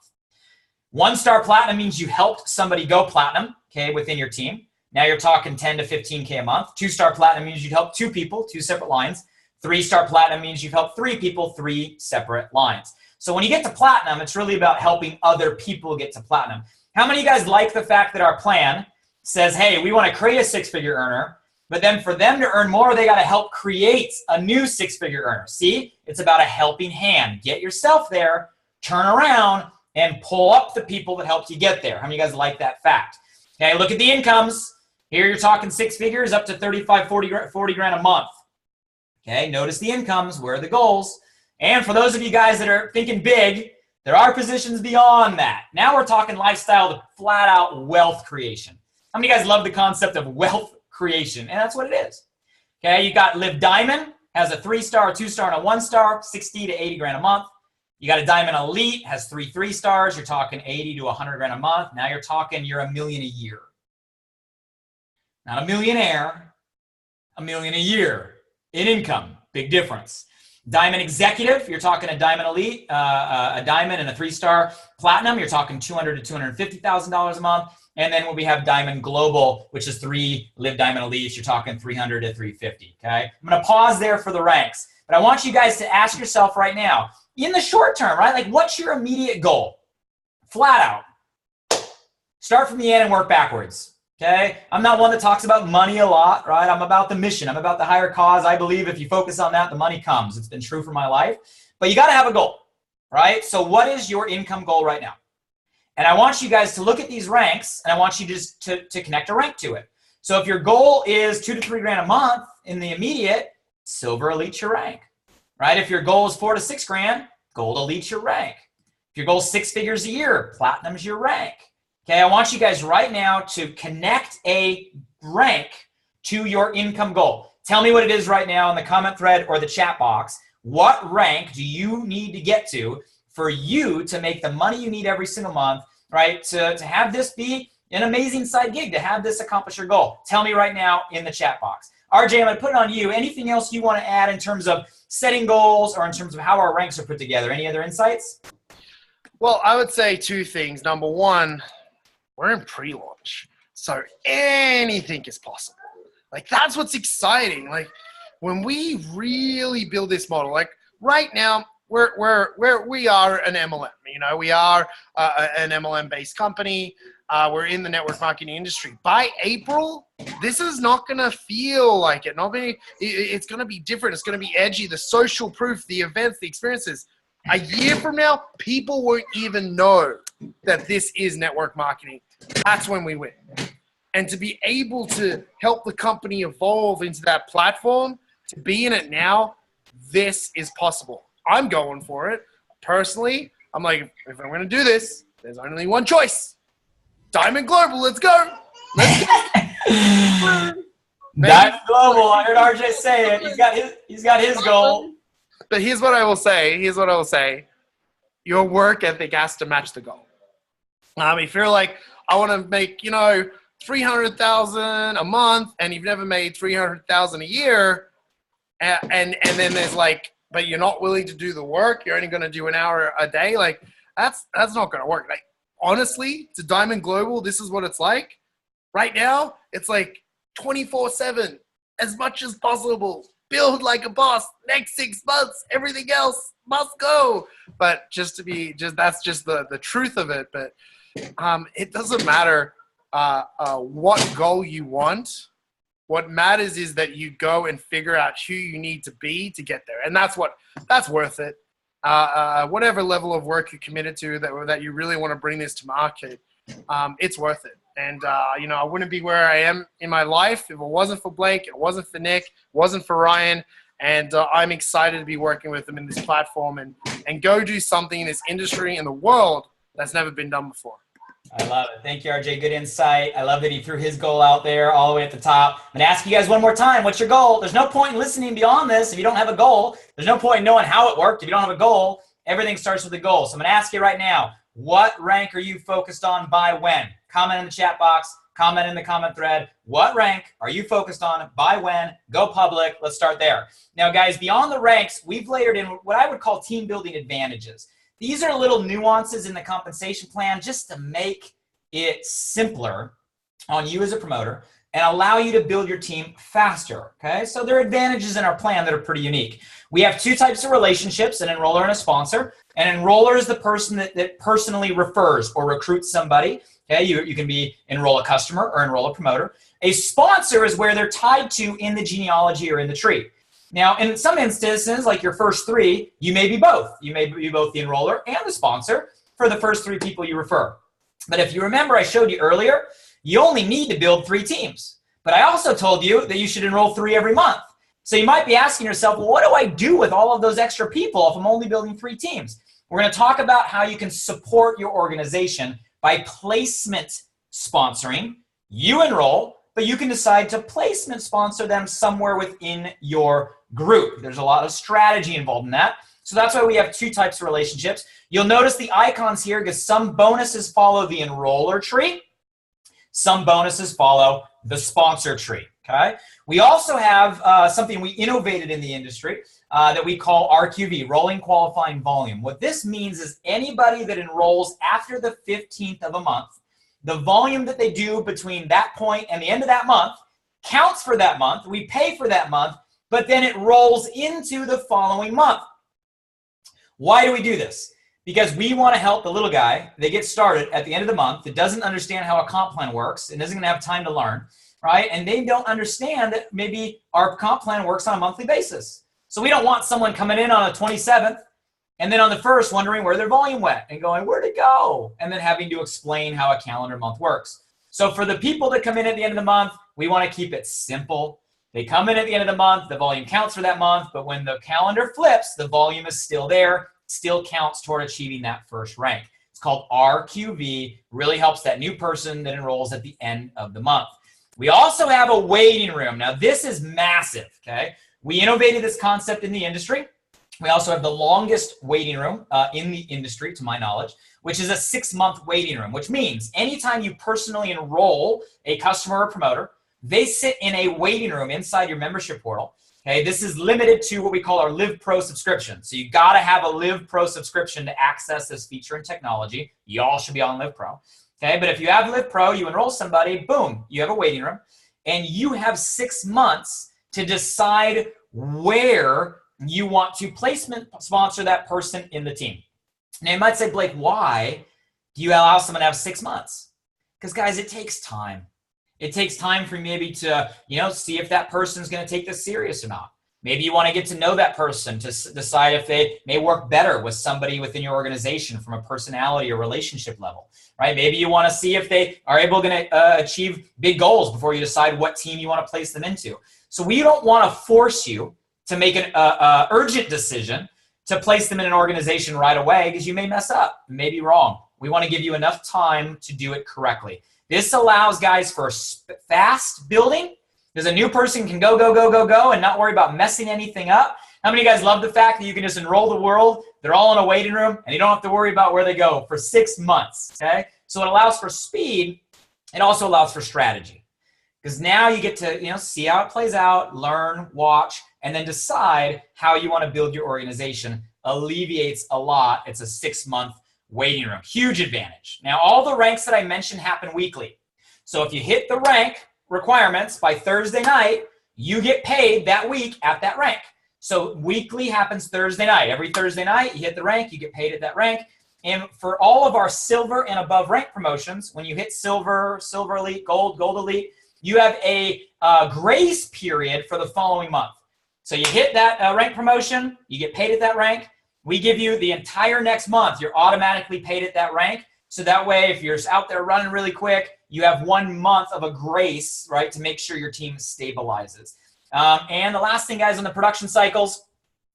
1-star platinum means you helped somebody go platinum, okay, within your team. Now you're talking 10 to 15K a month. 2-star platinum means you've helped 2 people, 2 separate lines. 3-star platinum means you've helped 3 people, 3 separate lines. So when you get to platinum, it's really about helping other people get to platinum. How many of you guys like the fact that our plan says, hey, we want to create a 6-figure earner, but then for them to earn more, they got to help create a new 6-figure earner. See, it's about a helping hand. Get yourself there, turn around, and pull up the people that helped you get there. How many of you guys like that fact? Okay, look at the incomes. Here you're talking 6 figures up to 35, 40 grand a month. Okay, notice the incomes, where are the goals? And for those of you guys that are thinking big, there are positions beyond that. Now we're talking lifestyle to flat out wealth creation. How many of you guys love the concept of wealth creation? And that's what it is. Okay, you got Liv Diamond, has a 3-star, a 2-star, and a 1-star, 60 to 80 grand a month. You got a Diamond Elite, has 3 3-stars. You're talking 80 to 100 grand a month. Now you're talking you're $1 million a year. Not a millionaire, $1 million a year in income. Big difference. Diamond Executive, you're talking a Diamond Elite, a Diamond and a 3-star Platinum. You're talking $200,000 to $250,000 a month. And then when we have Diamond Global, which is 3 Liv Diamond Elites, you're talking $300,000 to $350,000. Okay, I'm going to pause there for the ranks, but I want you guys to ask yourself right now, in the short term, right? Like, what's your immediate goal? Flat out. Start from the end and work backwards. Okay, I'm not one that talks about money a lot, right? I'm about the mission. I'm about the higher cause. I believe if you focus on that, the money comes. It's been true for my life. But you got to have a goal, right? So what is your income goal right now? And I want you guys to look at these ranks, and I want you just to connect a rank to it. So if your goal is 2 to 3 grand a month in the immediate, Silver Elite's your rank, right? If your goal is 4 to 6 grand, Gold Elite's your rank. If your goal is 6 figures a year, Platinum's your rank. Okay, I want you guys right now to connect a rank to your income goal. Tell me what it is right now in the comment thread or the chat box. What rank do you need to get to for you to make the money you need every single month, right? To have this be an amazing side gig, to have this accomplish your goal. Tell me right now in the chat box. RJ, I'm going to put it on you. Anything else you want to add in terms of setting goals or in terms of how our ranks are put together? Any other insights? Well, I would say 2 things. Number 1, we're in pre-launch, so anything is possible. Like, that's what's exciting. Like, when we really build this model, like right now, we are an MLM. You know, we are an MLM-based company. We're in the network marketing industry. By April, this is not going to feel like it. It's going to be different. It's going to be edgy. The social proof, the events, the experiences. A year from now, people won't even know that this is network marketing. That's when we win. And to be able to help the company evolve into that platform, to be in it now, this is possible. I'm going for it. Personally, I'm like, if I'm going to do this, there's only one choice. Diamond Global, let's go. Let's go. Diamond Global, I heard RJ say it. He's got his goal. But here's what I will say. Your work ethic has to match the goal. If you're like, I want to make, $300,000 a month, and you've never made $300,000 a year, and then there's like, but you're not willing to do the work, you're only going to do an hour a day, like that's not going to work. Like, honestly, to Diamond Global, this is what it's like. Right now, it's like 24/7, as much as possible. Build like a boss. Next 6 months, everything else must go. But that's just the truth of it. But it doesn't matter what goal you want. What matters is that you go and figure out who you need to be to get there, and that's worth it. Whatever level of work you're committed to, that you really want to bring this to market, it's worth it. And I wouldn't be where I am in my life if it wasn't for Blake, it wasn't for Nick, it wasn't for Ryan. And I'm excited to be working with them in this platform and go do something in this industry in the world that's never been done before. I love it. Thank you, RJ. Good insight. I love that he threw his goal out there all the way at the top. I'm going to ask you guys one more time, what's your goal? There's no point in listening beyond this if you don't have a goal. There's no point in knowing how it worked if you don't have a goal. Everything starts with a goal. So I'm going to ask you right now, what rank are you focused on by when? Comment in the chat box. Comment in the comment thread. What rank are you focused on by when? Go public. Let's start there. Now, guys, beyond the ranks, we've layered in what I would call team building advantages. These are little nuances in the compensation plan just to make it simpler on you as a promoter and allow you to build your team faster, okay? So there are advantages in our plan that are pretty unique. We have two types of relationships, an enroller and a sponsor. An enroller is the person that personally refers or recruits somebody, okay? You can enroll a customer or enroll a promoter. A sponsor is where they're tied to in the genealogy or in the tree. Now, in some instances, like your first three, you may be both. You may be both the enroller and the sponsor for the first three people you refer. But if you remember, I showed you earlier, you only need to build 3 teams. But I also told you that you should enroll 3 every month. So you might be asking yourself, well, what do I do with all of those extra people if I'm only building 3 teams? We're going to talk about how you can support your organization by placement sponsoring. You enroll, but you can decide to placement sponsor them somewhere within your group. There's a lot of strategy involved in that. So that's why we have 2 types of relationships. You'll notice the icons here because some bonuses follow the enroller tree. Some bonuses follow the sponsor tree, okay? We also have something we innovated in the industry that we call RQV, Rolling Qualifying Volume. What this means is anybody that enrolls after the 15th of a month, the volume that they do between that point and the end of that month counts for that month. We pay for that month, but then it rolls into the following month. Why do we do this? Because we want to help the little guy that gets started at the end of the month that doesn't understand how a comp plan works and isn't going to have time to learn, right? And they don't understand that maybe our comp plan works on a monthly basis. So we don't want someone coming in on the 27th and then on the 1st wondering where their volume went and going, where'd it go? And then having to explain how a calendar month works. So for the people that come in at the end of the month, we want to keep it simple. They come in at the end of the month, the volume counts for that month, but when the calendar flips, the volume is still there, still counts toward achieving that first rank. It's called RQV, really helps that new person that enrolls at the end of the month. We also have a waiting room. Now this is massive, okay? We innovated this concept in the industry. We also have the longest waiting room in the industry, to my knowledge, which is a 6-month waiting room, which means anytime you personally enroll a customer or promoter, they sit in a waiting room inside your membership portal. Okay, this is limited to what we call our Liv Pro subscription. So you got to have a Liv Pro subscription to access this feature and technology. You all should be on Liv Pro. Okay, but if you have Liv Pro, you enroll somebody, boom, you have a waiting room, and you have 6 months to decide where you want to placement sponsor that person in the team. Now you might say, Blake, why do you allow someone to have 6 months? Because guys, it takes time. It takes time for maybe to, see if that person's going to take this serious or not. Maybe you want to get to know that person to decide if they may work better with somebody within your organization from a personality or relationship level, right? Maybe you want to see if they are able to achieve big goals before you decide what team you want to place them into. So we don't want to force you to make an urgent decision to place them in an organization right away because you may mess up, may be wrong. We want to give you enough time to do it correctly. This allows guys for fast building because a new person can go and not worry about messing anything up. How many of you guys love the fact that you can just enroll the world, they're all in a waiting room, and you don't have to worry about where they go for 6 months, okay? So it allows for speed. It also allows for strategy because now you get to see how it plays out, learn, watch, and then decide how you want to build your organization. Alleviates a lot. It's a 6-month waiting room. Huge advantage. Now, all the ranks that I mentioned happen weekly. So if you hit the rank requirements by Thursday night, you get paid that week at that rank. So weekly happens Thursday night. Every Thursday night, you hit the rank, you get paid at that rank. And for all of our silver and above rank promotions, when you hit silver, silver elite, gold, gold elite, you have a grace period for the following month. So you hit that rank promotion, you get paid at that rank. We give you the entire next month. You're automatically paid at that rank. So that way, if you're out there running really quick, you have 1 month of a grace, right, to make sure your team stabilizes. And the last thing, guys, on the production cycles,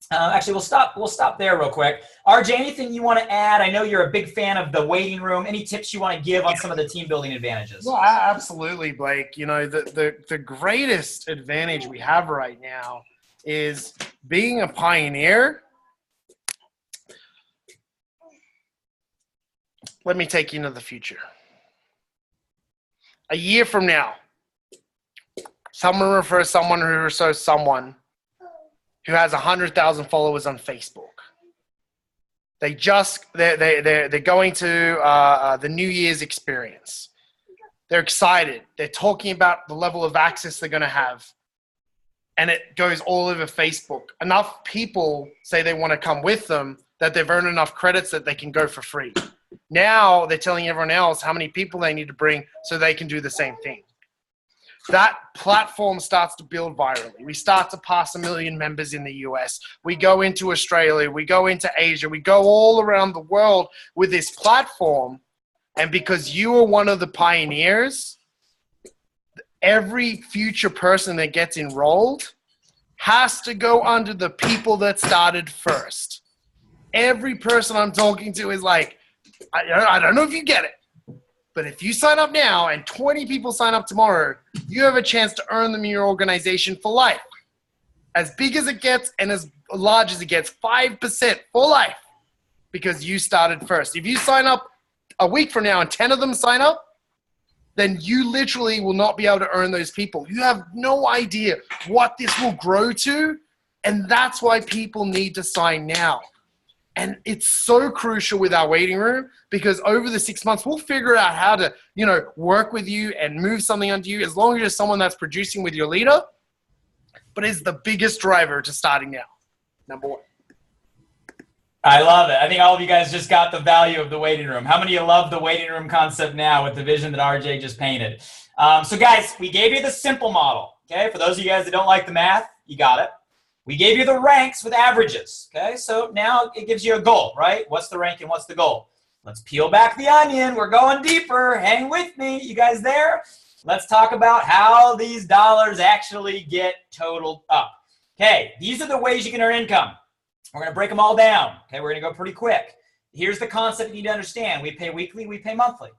actually, we'll stop there real quick. RJ, anything you want to add? I know you're a big fan of the waiting room. Any tips you want to give on some of the team building advantages? Well, absolutely, Blake. The greatest advantage we have right now is being a pioneer. Let me take you into the future. A year from now, someone refers someone who refers someone who has 100,000 followers on Facebook. They're going to the New Year's experience. They're excited. They're talking about the level of access they're going to have. And it goes all over Facebook. Enough people say they want to come with them that they've earned enough credits that they can go for free. Now they're telling everyone else how many people they need to bring so they can do the same thing. That platform starts to build virally. We start to pass 1 million members in the US. We go into Australia. We go into Asia. We go all around the world with this platform. And because you are one of the pioneers, every future person that gets enrolled has to go under the people that started first. Every person I'm talking to is like, I don't know if you get it, but if you sign up now and 20 people sign up tomorrow, you have a chance to earn them in your organization for life. As big as it gets and as large as it gets, 5% for life because you started first. If you sign up a week from now and 10 of them sign up, then you literally will not be able to earn those people. You have no idea what this will grow to, and that's why people need to sign now. And it's so crucial with our waiting room because over the 6 months, we'll figure out how to, work with you and move something onto you as long as you're someone that's producing with your leader. But it's the biggest driver to starting now. Number one. I love it. I think all of you guys just got the value of the waiting room. How many of you love the waiting room concept now with the vision that RJ just painted? So guys, we gave you the simple model. Okay. For those of you guys that don't like the math, you got it. We gave you the ranks with averages, okay? So now it gives you a goal, right? What's the rank and what's the goal? Let's peel back the onion. We're going deeper. Hang with me. You guys there? Let's talk about how these dollars actually get totaled up. Okay, these are the ways you can earn income. We're going to break them all down, okay? We're going to go pretty quick. Here's the concept you need to understand. We pay weekly, we pay monthly.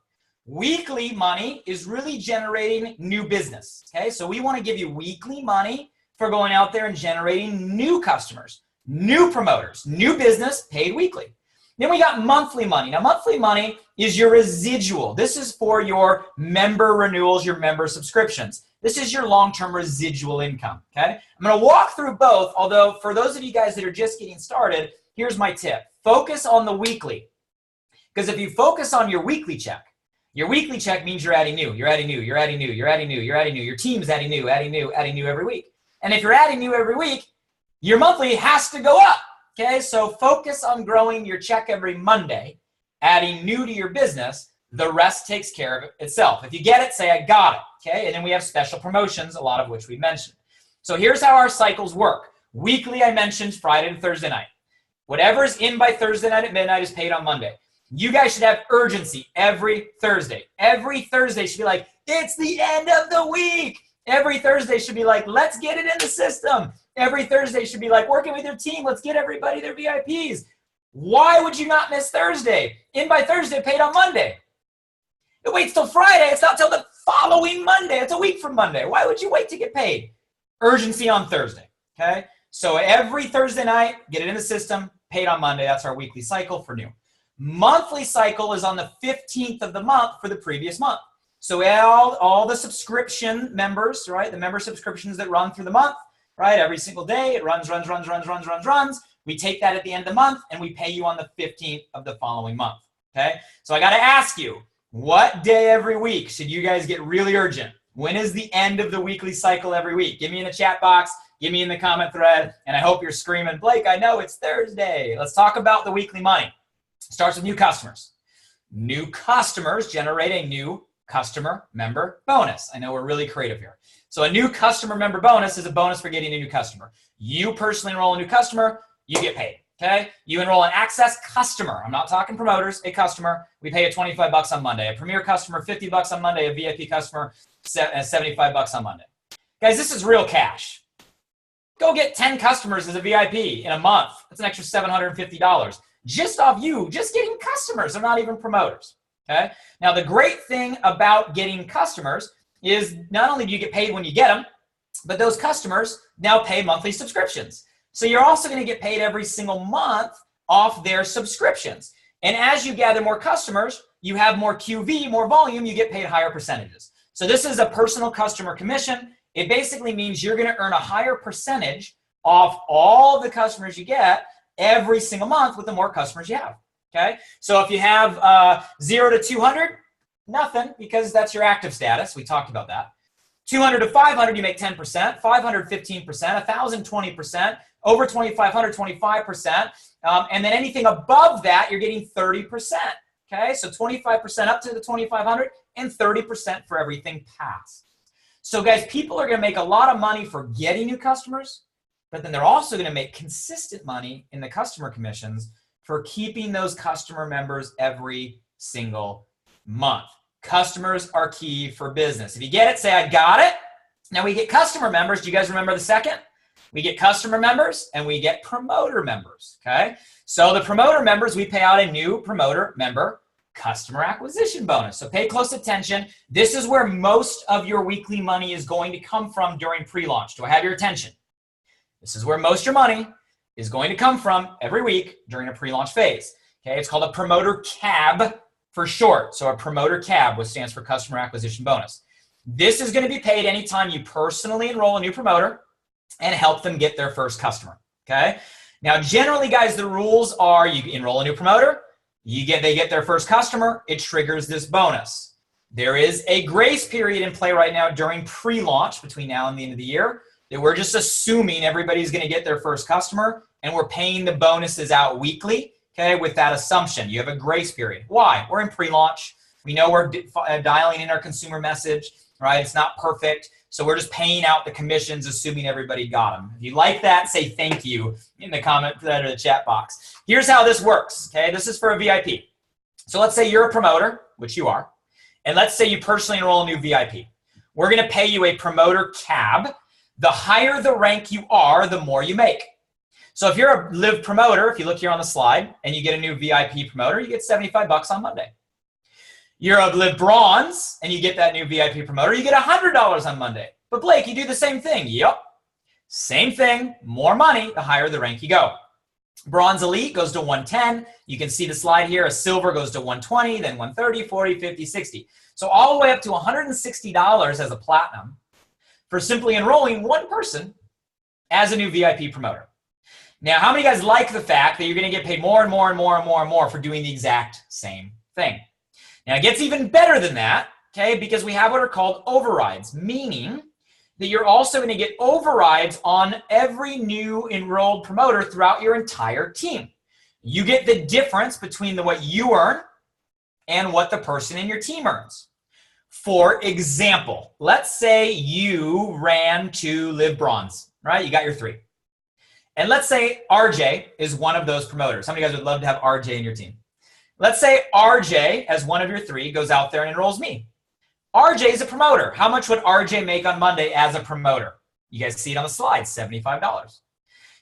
Weekly money is really generating new business, okay? So we want to give you weekly money for going out there and generating new customers, new promoters, new business paid weekly. Then we got monthly money. Now, monthly money is your residual. This is for your member renewals, your member subscriptions. This is your long-term residual income, okay? I'm going to walk through both, although for those of you guys that are just getting started, here's my tip. Focus on the weekly. Because if you focus on your weekly check means you're adding new, you're adding new, you're adding new, you're adding new, you're adding new. Your team's adding new every week. And if you're adding new every week, your monthly has to go up, okay? So focus on growing your check every Monday, adding new to your business. The rest takes care of itself. If you get it, say, I got it, okay? And then we have special promotions, a lot of which we mentioned. So here's how our cycles work. Weekly, I mentioned Friday to Thursday night. Whatever's in by Thursday night at midnight is paid on Monday. You guys should have urgency every Thursday. Every Thursday should be like, it's the end of the week. Every Thursday should be like, let's get it in the system. Every Thursday should be like, working with your team, let's get everybody their VIPs. Why would you not miss Thursday? In by Thursday, paid on Monday. It waits till Friday. It's not till the following Monday. It's a week from Monday. Why would you wait to get paid? Urgency on Thursday, okay? So every Thursday night, get it in the system, paid on Monday. That's our weekly cycle for new. Monthly cycle is on the 15th of the month for the previous month. So all the subscription members, right, the member subscriptions that run through the month, right, every single day, it runs. We take that at the end of the month, and we pay you on the 15th of the following month, okay? So I got to ask you, what day every week should you guys get really urgent? When is the end of the weekly cycle every week? Give me in the chat box, give me in the comment thread, and I hope you're screaming, Blake, I know it's Thursday. Let's talk about the weekly money. Starts with new customers. New customers generate a new customer member bonus. I know we're really creative here. So a new customer member bonus is a bonus for getting a new customer. You personally enroll a new customer, you get paid, okay? You enroll an access customer. I'm not talking promoters, a customer. We pay you 25 bucks on Monday. A premier customer, 50 bucks on Monday. A VIP customer, 75 bucks on Monday. Guys, this is real cash. Go get 10 customers as a VIP in a month. That's an extra $750. Just off you, just getting customers. They're not even promoters, okay? Now, the great thing about getting customers is not only do you get paid when you get them, but those customers now pay monthly subscriptions. So you're also going to get paid every single month off their subscriptions. And as you gather more customers, you have more QV, more volume, you get paid higher percentages. So this is a personal customer commission. It basically means you're going to earn a higher percentage off all the customers you get every single month with the more customers you have, okay? So if you have 0 to 200, nothing, because that's your active status. We talked about that. 200 to 500, you make 10%, 500, 15%, 1,000, 20%, over 2,500, 25%, and then anything above that, you're getting 30%, okay? So 25% up to the 2,500 and 30% for everything past. So guys, people are gonna make a lot of money for getting new customers, but then they're also gonna make consistent money in the customer commissions for keeping those customer members every single month. Customers are key for business. If you get it, say, I got it. Now we get customer members. Do you guys remember the second? We get customer members and we get promoter members, okay? So the promoter members, we pay out a new promoter member customer acquisition bonus. So pay close attention. This is where most of your weekly money is going to come from during pre-launch. Do I have your attention? This is where most of your money is going to come from every week during a pre-launch phase. Okay, it's called a promoter CAB for short. So a promoter CAB, which stands for customer acquisition bonus. This is going to be paid anytime you personally enroll a new promoter and help them get their first customer. Okay. Now, generally, guys, the rules are you enroll a new promoter, they get their first customer, it triggers this bonus. There is a grace period in play right now during pre-launch between now and the end of the year that we're just assuming everybody's going to get their first customer, and we're paying the bonuses out weekly. Okay, with that assumption, you have a grace period. Why? We're in pre-launch. We know we're dialing in our consumer message, right? It's not perfect. So we're just paying out the commissions, assuming everybody got them. If you like that, say thank you in the comment thread or the chat box. Here's how this works, okay? This is for a VIP. So let's say you're a promoter, which you are, and let's say you personally enroll a new VIP. We're gonna pay you a promoter CAB. The higher the rank you are, the more you make. So if you're a Liv promoter, if you look here on the slide, and you get a new VIP promoter, you get 75 bucks on Monday. You're a Liv bronze, and you get that new VIP promoter, you get $100 on Monday. But Blake, you do the same thing. Yep. Same thing, more money, the higher the rank you go. Bronze elite goes to 110. You can see the slide here. A silver goes to 120, then 130, 40, 50, 60. So all the way up to $160 as a platinum for simply enrolling one person as a new VIP promoter. Now, how many guys like the fact that you're going to get paid more and more and more and more and more for doing the exact same thing? Now, it gets even better than that, okay, because we have what are called overrides, meaning that you're also going to get overrides on every new enrolled promoter throughout your entire team. You get the difference between what you earn and what the person in your team earns. For example, let's say you ran to Liv Bronze, right? You got your 3. And let's say RJ is one of those promoters. How many of you guys would love to have RJ in your team? Let's say RJ, as one of your 3, goes out there and enrolls me. RJ is a promoter. How much would RJ make on Monday as a promoter? You guys see it on the slide, $75.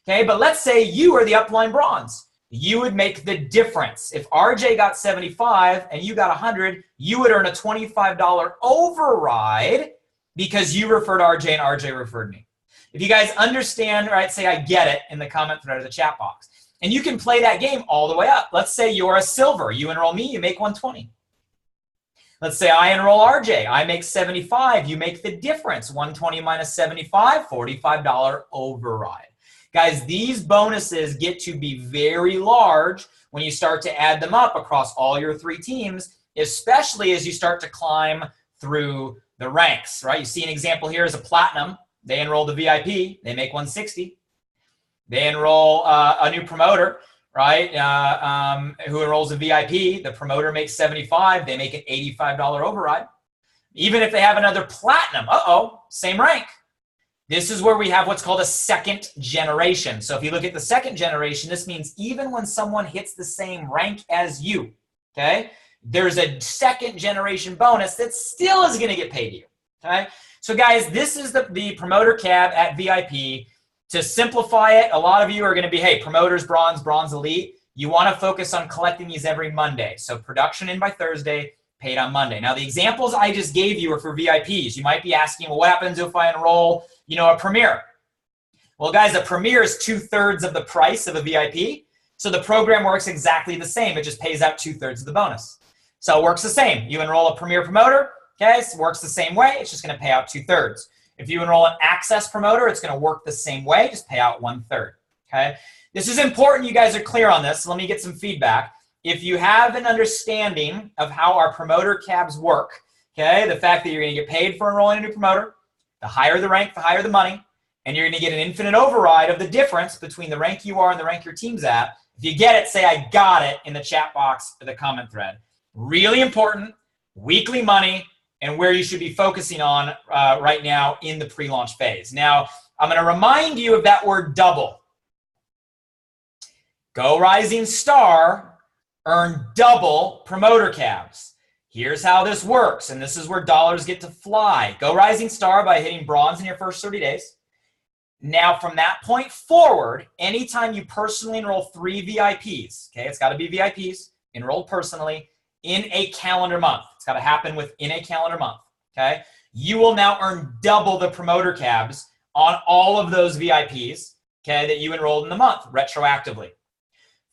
Okay, but let's say you are the upline bronze. You would make the difference. If RJ got 75 and you got 100, you would earn a $25 override because you referred RJ and RJ referred me. If you guys understand, right, say I get it in the comment thread or the chat box. And you can play that game all the way up. Let's say you're a silver. You enroll me, you make 120. Let's say I enroll RJ. I make 75. You make the difference. 120 minus 75, $45 override. Guys, these bonuses get to be very large when you start to add them up across all your 3 teams, especially as you start to climb through the ranks, right? You see an example here is a platinum. They enroll the VIP. They make 160. They enroll a new promoter, right, who enrolls a VIP. The promoter makes 75. They make an $85 override. Even if they have another platinum, same rank. This is where we have what's called a second generation. So if you look at the second generation, this means even when someone hits the same rank as you, okay, there's a second generation bonus that still is going to get paid to you, okay? So guys, this is the promoter cab at VIP. To simplify it, a lot of you are going to be, hey, promoters, bronze, bronze elite. You want to focus on collecting these every Monday. So production in by Thursday, paid on Monday. Now, the examples I just gave you are for VIPs. You might be asking, well, what happens if I enroll, a premier? Well, guys, a premier is 2/3 of the price of a VIP. So the program works exactly the same. It just pays out 2/3 of the bonus. So it works the same. You enroll a premier promoter, okay, it works the same way. It's just going to pay out 2/3. If you enroll an access promoter, it's going to work the same way, just pay out 1/3, okay? This is important you guys are clear on this. So let me get some feedback. If you have an understanding of how our promoter cabs work, okay, the fact that you're going to get paid for enrolling a new promoter, the higher the rank, the higher the money, and you're going to get an infinite override of the difference between the rank you are and the rank your team's at. If you get it, say I got it in the chat box or the comment thread. Really important, weekly money, and where you should be focusing on right now in the pre-launch phase. Now, I'm going to remind you of that word double. Go Rising Star, earn double promoter cabs. Here's how this works, and this is where dollars get to fly. Go Rising Star by hitting bronze in your first 30 days. Now, from that point forward, anytime you personally enroll 3 VIPs, okay, it's got to be VIPs, enrolled personally, in a calendar month. It's got to happen within a calendar month, okay? You will now earn double the promoter cabs on all of those VIPs, okay, that you enrolled in the month retroactively.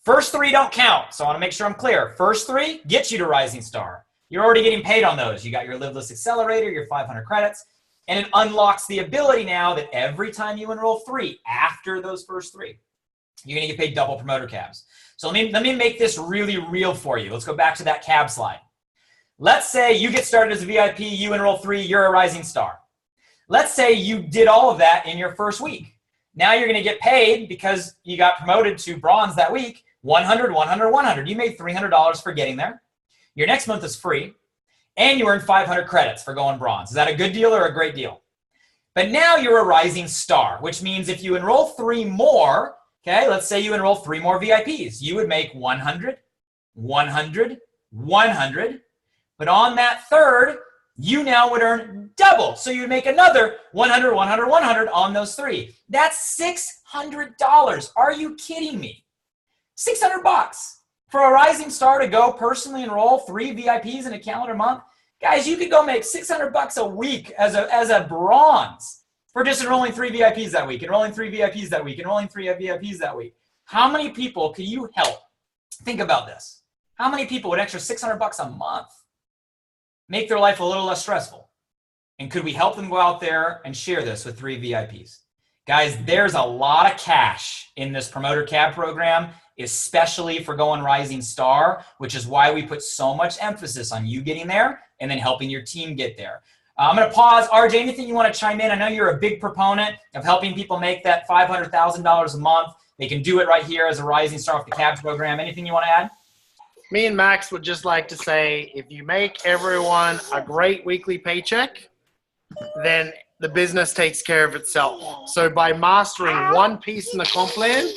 First 3 don't count, so I want to make sure I'm clear. First 3 gets you to Rising Star. You're already getting paid on those. You got your Liv List Accelerator, your 500 credits, and it unlocks the ability now that every time you enroll 3 after those first 3, you're going to get paid double promoter cabs. So let me make this really real for you. Let's go back to that cab slide. Let's say you get started as a VIP, you enroll 3, you're a Rising Star. Let's say you did all of that in your first week. Now you're going to get paid because you got promoted to bronze that week, 100, 100, 100. You made $300 for getting there. Your next month is free, and you earn 500 credits for going bronze. Is that a good deal or a great deal? But now you're a Rising Star, which means if you enroll 3 more, okay, let's say you enroll 3 more VIPs, you would make 100, 100, 100. But on that third, you now would earn double. So you'd make another 100, 100, 100 on those 3. That's $600. Are you kidding me? $600 for a Rising Star to go personally enroll 3 VIPs in a calendar month. Guys, you could go make $600 a week as a bronze for just enrolling 3 VIPs that week, enrolling 3 VIPs that week, enrolling 3 VIPs that week. How many people can you help? Think about this. How many people would extra $600 a month make their life a little less stressful? And could we help them go out there and share this with 3 VIPs? Guys, there's a lot of cash in this promoter cab program, especially for going Rising Star, which is why we put so much emphasis on you getting there and then helping your team get there. I'm going to pause. RJ, anything you want to chime in? I know you're a big proponent of helping people make that $500,000 a month. They can do it right here as a Rising Star off the cabs program. Anything you want to add? Me and Max would just like to say, if you make everyone a great weekly paycheck, then the business takes care of itself. So by mastering one piece in the comp plan,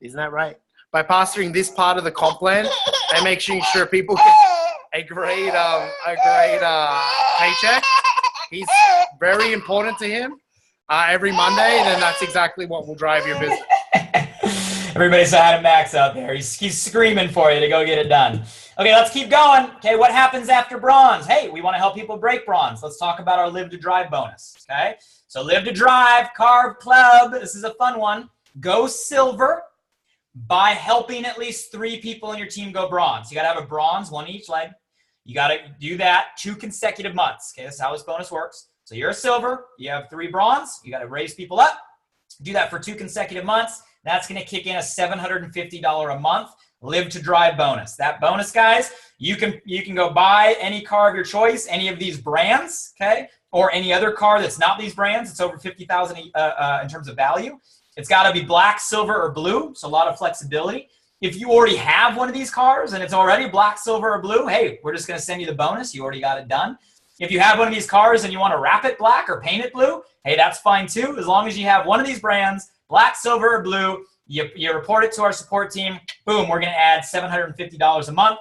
isn't that right? By mastering this part of the comp plan and making sure people get a great paycheck, he's very important to him every Monday, then that's exactly what will drive your business. Everybody say hi to Max out there. He's screaming for you to go get it done. Okay, let's keep going. Okay, what happens after bronze? Hey, we want to help people break bronze. Let's talk about our Live to Drive bonus. Okay, so Live to Drive, Carb Club. This is a fun one. Go silver by helping at least 3 people in your team go bronze. You got to have a bronze, 1 each leg. You got to do that 2 consecutive months. Okay, this is how this bonus works. So you're a silver, you have 3 bronze, you got to raise people up. Do that for 2 consecutive months. That's going to kick in a $750 a month Live to Drive bonus. That bonus, guys, you can go buy any car of your choice, any of these brands, okay, or any other car that's not these brands. It's over $50,000 in terms of value. It's got to be black, silver, or blue, so a lot of flexibility. If you already have one of these cars and it's already black, silver, or blue, hey, we're just going to send you the bonus. You already got it done. If you have one of these cars and you want to wrap it black or paint it blue, hey, that's fine too. As long as you have one of these brands, black, silver, or blue, you report it to our support team. Boom, we're going to add $750 a month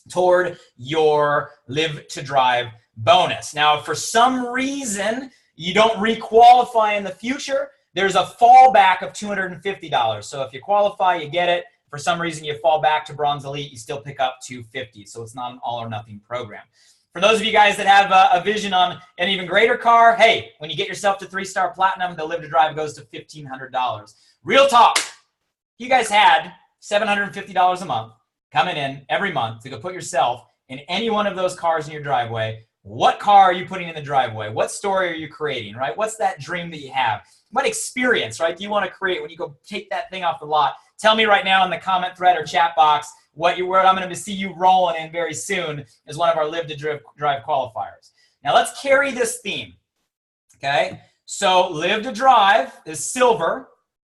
toward your Live to Drive bonus. Now, if for some reason you don't re-qualify in the future, there's a fallback of $250. So if you qualify, you get it. For some reason you fall back to Bronze Elite, you still pick up $250. So it's not an all or nothing program. For those of you guys that have a vision on an even greater car, hey, when you get yourself to 3-star platinum, the Live to Drive goes to $1,500. Real talk. You guys had $750 a month coming in every month to go put yourself in any one of those cars in your driveway. What car are you putting in the driveway? What story are you creating, right? What's that dream that you have? What experience, right, do you want to create when you go take that thing off the lot? Tell me right now in the comment thread or chat box what I'm going to see you rolling in very soon as one of our Live to Drive qualifiers. Now let's carry this theme, okay? So Live to Drive is silver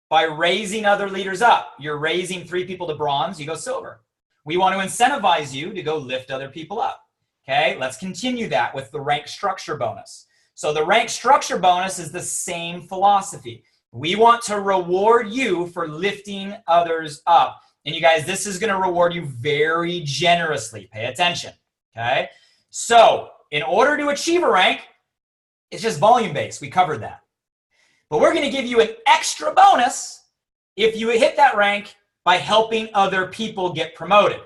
by raising other leaders up. You're raising 3 people to bronze, you go silver. We want to incentivize you to go lift other people up, okay? Let's continue that with the rank structure bonus. So the rank structure bonus is the same philosophy. We want to reward you for lifting others up. And you guys, this is going to reward you very generously. Pay attention, okay? So in order to achieve a rank, it's just volume-based. We covered that. But we're going to give you an extra bonus if you hit that rank by helping other people get promoted,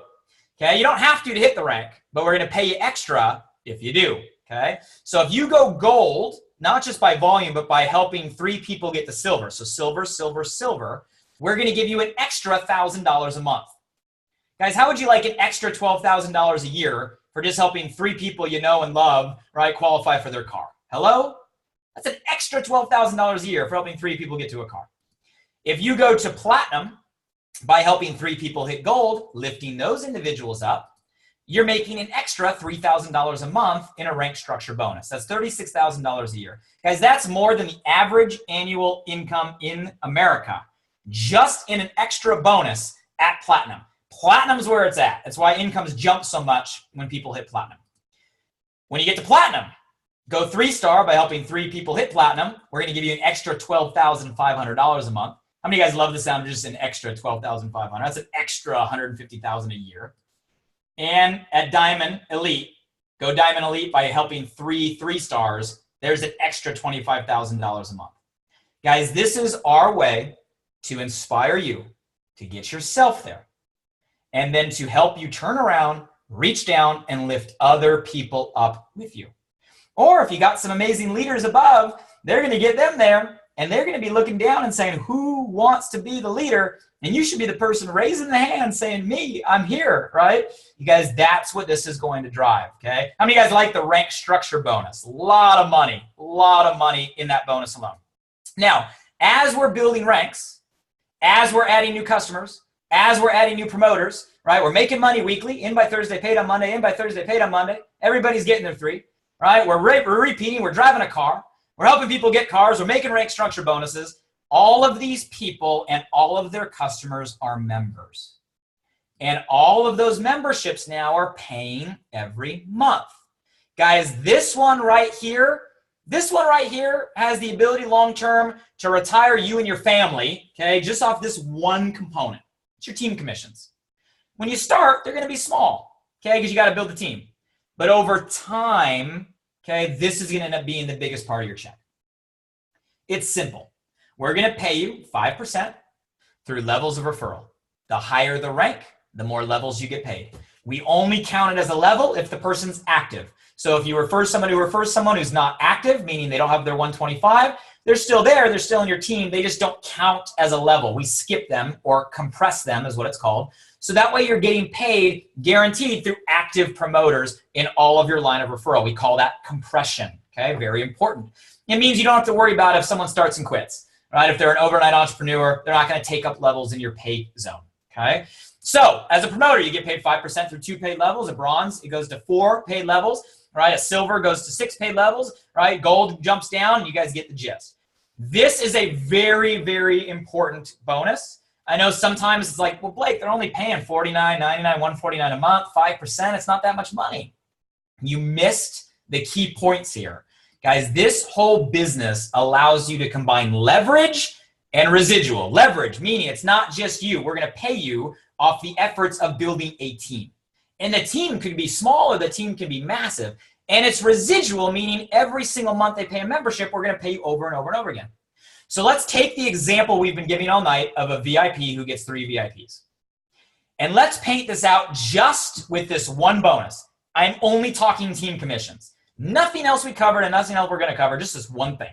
okay? You don't have to hit the rank, but we're going to pay you extra if you do, okay? So if you go gold, not just by volume, but by helping 3 people get to silver, so silver, silver, silver, we're going to give you an extra $1,000 a month. Guys, how would you like an extra $12,000 a year for just helping 3 people you know and love, right, qualify for their car? Hello? That's an extra $12,000 a year for helping 3 people get to a car. If you go to platinum by helping 3 people hit gold, lifting those individuals up, you're making an extra $3,000 a month in a rank structure bonus. That's $36,000 a year. Guys, that's more than the average annual income in America, just in an extra bonus at platinum. Platinum's where it's at. That's why incomes jump so much when people hit platinum. When you get to platinum, go 3-star by helping 3 people hit platinum. We're going to give you an extra $12,500 a month. How many of you guys love the sound of just an extra $12,500? That's an extra $150,000 a year. And at Diamond Elite, go Diamond Elite by helping 3 3-stars. There's an extra $25,000 a month. Guys, this is our way to inspire you to get yourself there, and then to help you turn around, reach down, and lift other people up with you. Or if you got some amazing leaders above, they're going to get them there, and they're going to be looking down and saying, who wants to be the leader? And you should be the person raising the hand saying, me, I'm here, right? You guys, that's what this is going to drive, okay? How many of you guys like the rank structure bonus? A lot of money in that bonus alone. Now, as we're building ranks, as we're adding new customers, as we're adding new promoters, right? We're making money weekly, in by Thursday, paid on Monday, in by Thursday, paid on Monday. Everybody's getting their 3, right? We're repeating, we're driving a car. We're helping people get cars. We're making rank structure bonuses. All of these people and all of their customers are members. And all of those memberships now are paying every month. Guys, this one right here, This one right here has the ability long-term to retire you and your family, okay, just off this one component. It's your team commissions. When you start, they're going to be small, okay, because you got to build the team. But over time, okay, this is going to end up being the biggest part of your check. It's simple. We're going to pay you 5% through levels of referral. The higher the rank, the more levels you get paid. We only count it as a level if the person's active. So if you refer someone who refers someone who's not active, meaning they don't have their 125, they're still there, they're still in your team, they just don't count as a level. We skip them or compress them is what it's called. So that way you're getting paid guaranteed through active promoters in all of your line of referral. We call that compression, okay? Very important. It means you don't have to worry about if someone starts and quits, right? If they're an overnight entrepreneur, they're not gonna take up levels in your pay zone, okay? So as a promoter, you get paid 5% through 2 paid levels. A bronze, it goes to 4 paid levels. Right, a silver goes to 6 paid levels, right? Gold jumps down, and you guys get the gist. This is a very, very important bonus. I know sometimes it's like, well, Blake, they're only paying $49, $99, $149 a month, 5%. It's not that much money. You missed the key points here. Guys, this whole business allows you to combine leverage and residual. Leverage, meaning it's not just you. We're going to pay you off the efforts of building a team. And the team could be small or the team can be massive. And it's residual, meaning every single month they pay a membership, we're going to pay you over and over and over again. So let's take the example we've been giving all night of a VIP who gets 3 VIPs. And let's paint this out just with this one bonus. I'm only talking team commissions. Nothing else we covered and nothing else we're going to cover, just this one thing.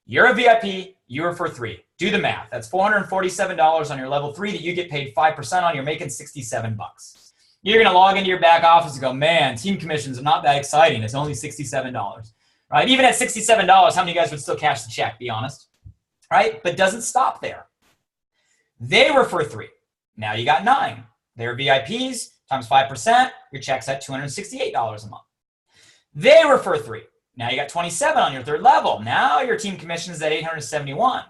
You're a VIP, you refer 3. Do the math. That's $447 on your level 3 that you get paid 5% on. You're making 67 bucks. You're going to log into your back office and go, man, team commissions are not that exciting. It's only $67, right? Even at $67, how many of you guys would still cash the check, be honest, right? But doesn't stop there. They refer 3. Now you got 9. They're VIPs times 5%. Your check's at $268 a month. They refer 3. Now you got 27 on your 3rd level. Now your team commission is at $871.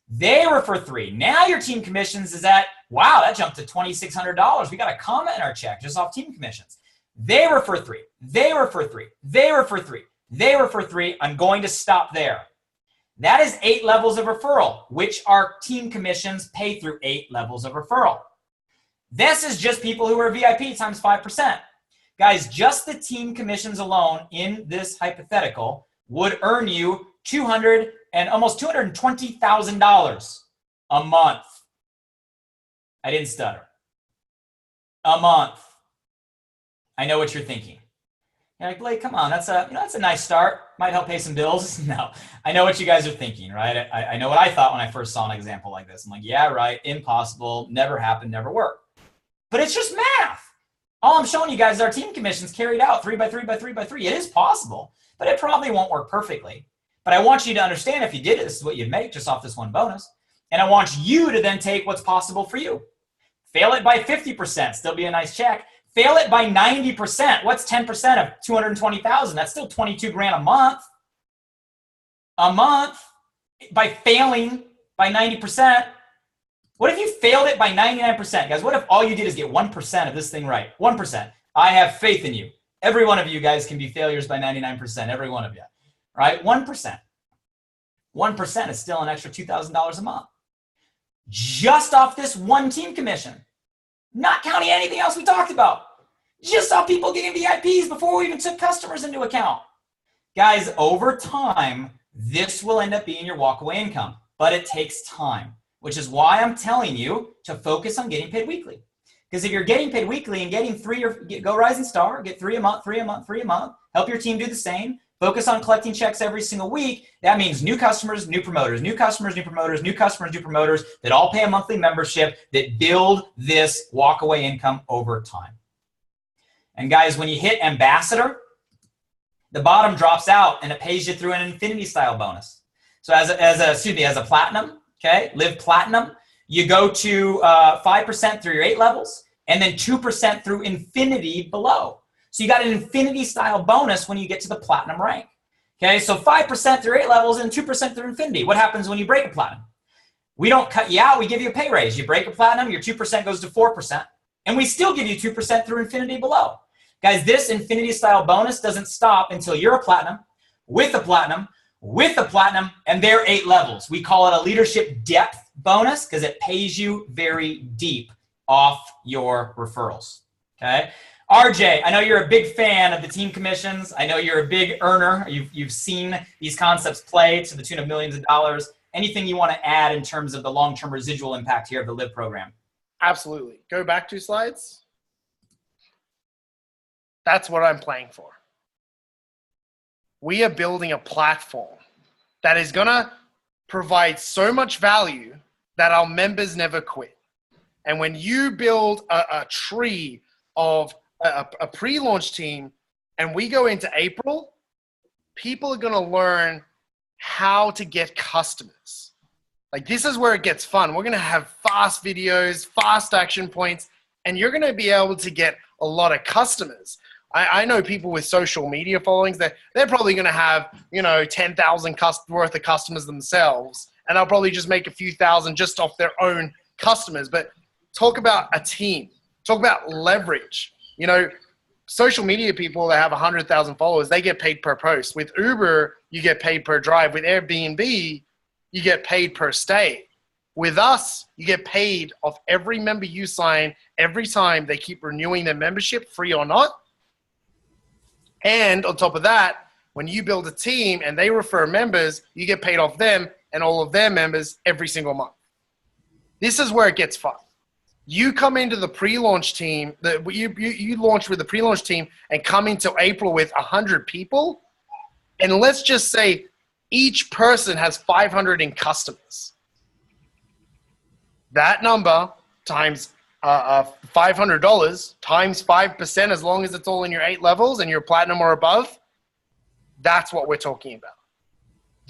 They refer 3. Now your team commissions is at, wow, that jumped to $2,600. We got a comma in our check just off team commissions. They refer 3. They refer 3. They refer 3. They refer 3. I'm going to stop there. That is 8 levels of referral, which our team commissions pay through 8 levels of referral. This is just people who are VIP times 5%. Guys, just the team commissions alone in this hypothetical would earn you almost $220,000 a month. I didn't stutter. A month. I know what you're thinking. You're like, Blake, come on, that's a nice start. Might help pay some bills. No, I know what you guys are thinking, right? I know what I thought when I first saw an example like this. I'm like, yeah, right, impossible, never happened, never worked. But it's just math. All I'm showing you guys is our team commissions carried out 3 by 3 by 3 by 3. It is possible, but it probably won't work perfectly. But I want you to understand if you did it, this is what you'd make just off this one bonus. And I want you to then take what's possible for you. Fail it by 50%, still be a nice check. Fail it by 90%. What's 10% of 220,000? That's still 22 grand a month. A month by failing by 90%. What if you failed it by 99%? Guys, what if all you did is get 1% of this thing right? 1%. I have faith in you. Every one of you guys can be failures by 99%, every one of you. Right? 1%. 1% is still an extra $2,000 a month. Just off this one team commission. Not counting anything else we talked about. Just off people getting VIPs before we even took customers into account. Guys, over time, this will end up being your walkaway income, but it takes time, which is why I'm telling you to focus on getting paid weekly. Because if you're getting paid weekly and getting 3 or go Rising Star, get 3 a month, 3 a month, 3 a month, help your team do the same. Focus on collecting checks every single week. That means new customers, new promoters, new customers, new promoters, new customers, new promoters that all pay a monthly membership that build this walkaway income over time. And guys, when you hit ambassador, the bottom drops out and it pays you through an infinity style bonus. So as a platinum, okay, Liv Platinum, you go to 5% through your 8 levels and then 2% through infinity below. So you got an infinity style bonus when you get to the platinum rank. Okay, so 5% through 8 levels and 2% through infinity. What happens when you break a platinum? We don't cut you out, we give you a pay raise. You break a platinum, your 2% goes to 4%, and we still give you 2% through infinity below. Guys, this infinity style bonus doesn't stop until you're a platinum with the platinum, and they're 8 levels. We call it a leadership depth bonus because it pays you very deep off your referrals, okay? RJ, I know you're a big fan of the team commissions. I know you're a big earner. You've seen these concepts play to the tune of millions of dollars. Anything you want to add in terms of the long-term residual impact here of the Liv program? Absolutely. Go back 2 slides. That's what I'm playing for. We are building a platform that is going to provide so much value that our members never quit. And when you build a tree of a pre-launch team and we go into April, people are going to learn how to get customers. Like, this is where it gets fun. We're going to have fast videos, fast action points, and you're going to be able to get a lot of customers. I know people with social media followings that they're probably going to have, 10,000 worth of customers themselves, and they'll probably just make a few thousand just off their own customers. But talk about a team. Talk about leverage. Social media people that have 100,000 followers, they get paid per post. With Uber, you get paid per drive. With Airbnb, you get paid per stay. With us, you get paid off every member you sign every time they keep renewing their membership, free or not. And on top of that, when you build a team and they refer members, you get paid off them and all of their members every single month. This is where it gets fun. You come into the pre-launch team, you launch with the pre-launch team and come into April with 100 people. And let's just say each person has 500 in customers. That number times $500 times 5%, as long as it's all in your 8 levels and you're platinum or above, that's what we're talking about.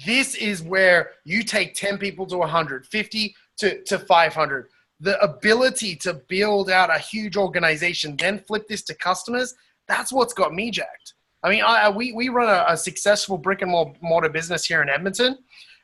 This is where you take 10 people to 100, 50 to 500. The ability to build out a huge organization, then flip this to customers, that's what's got me jacked. I mean, we run a successful brick and mortar business here in Edmonton,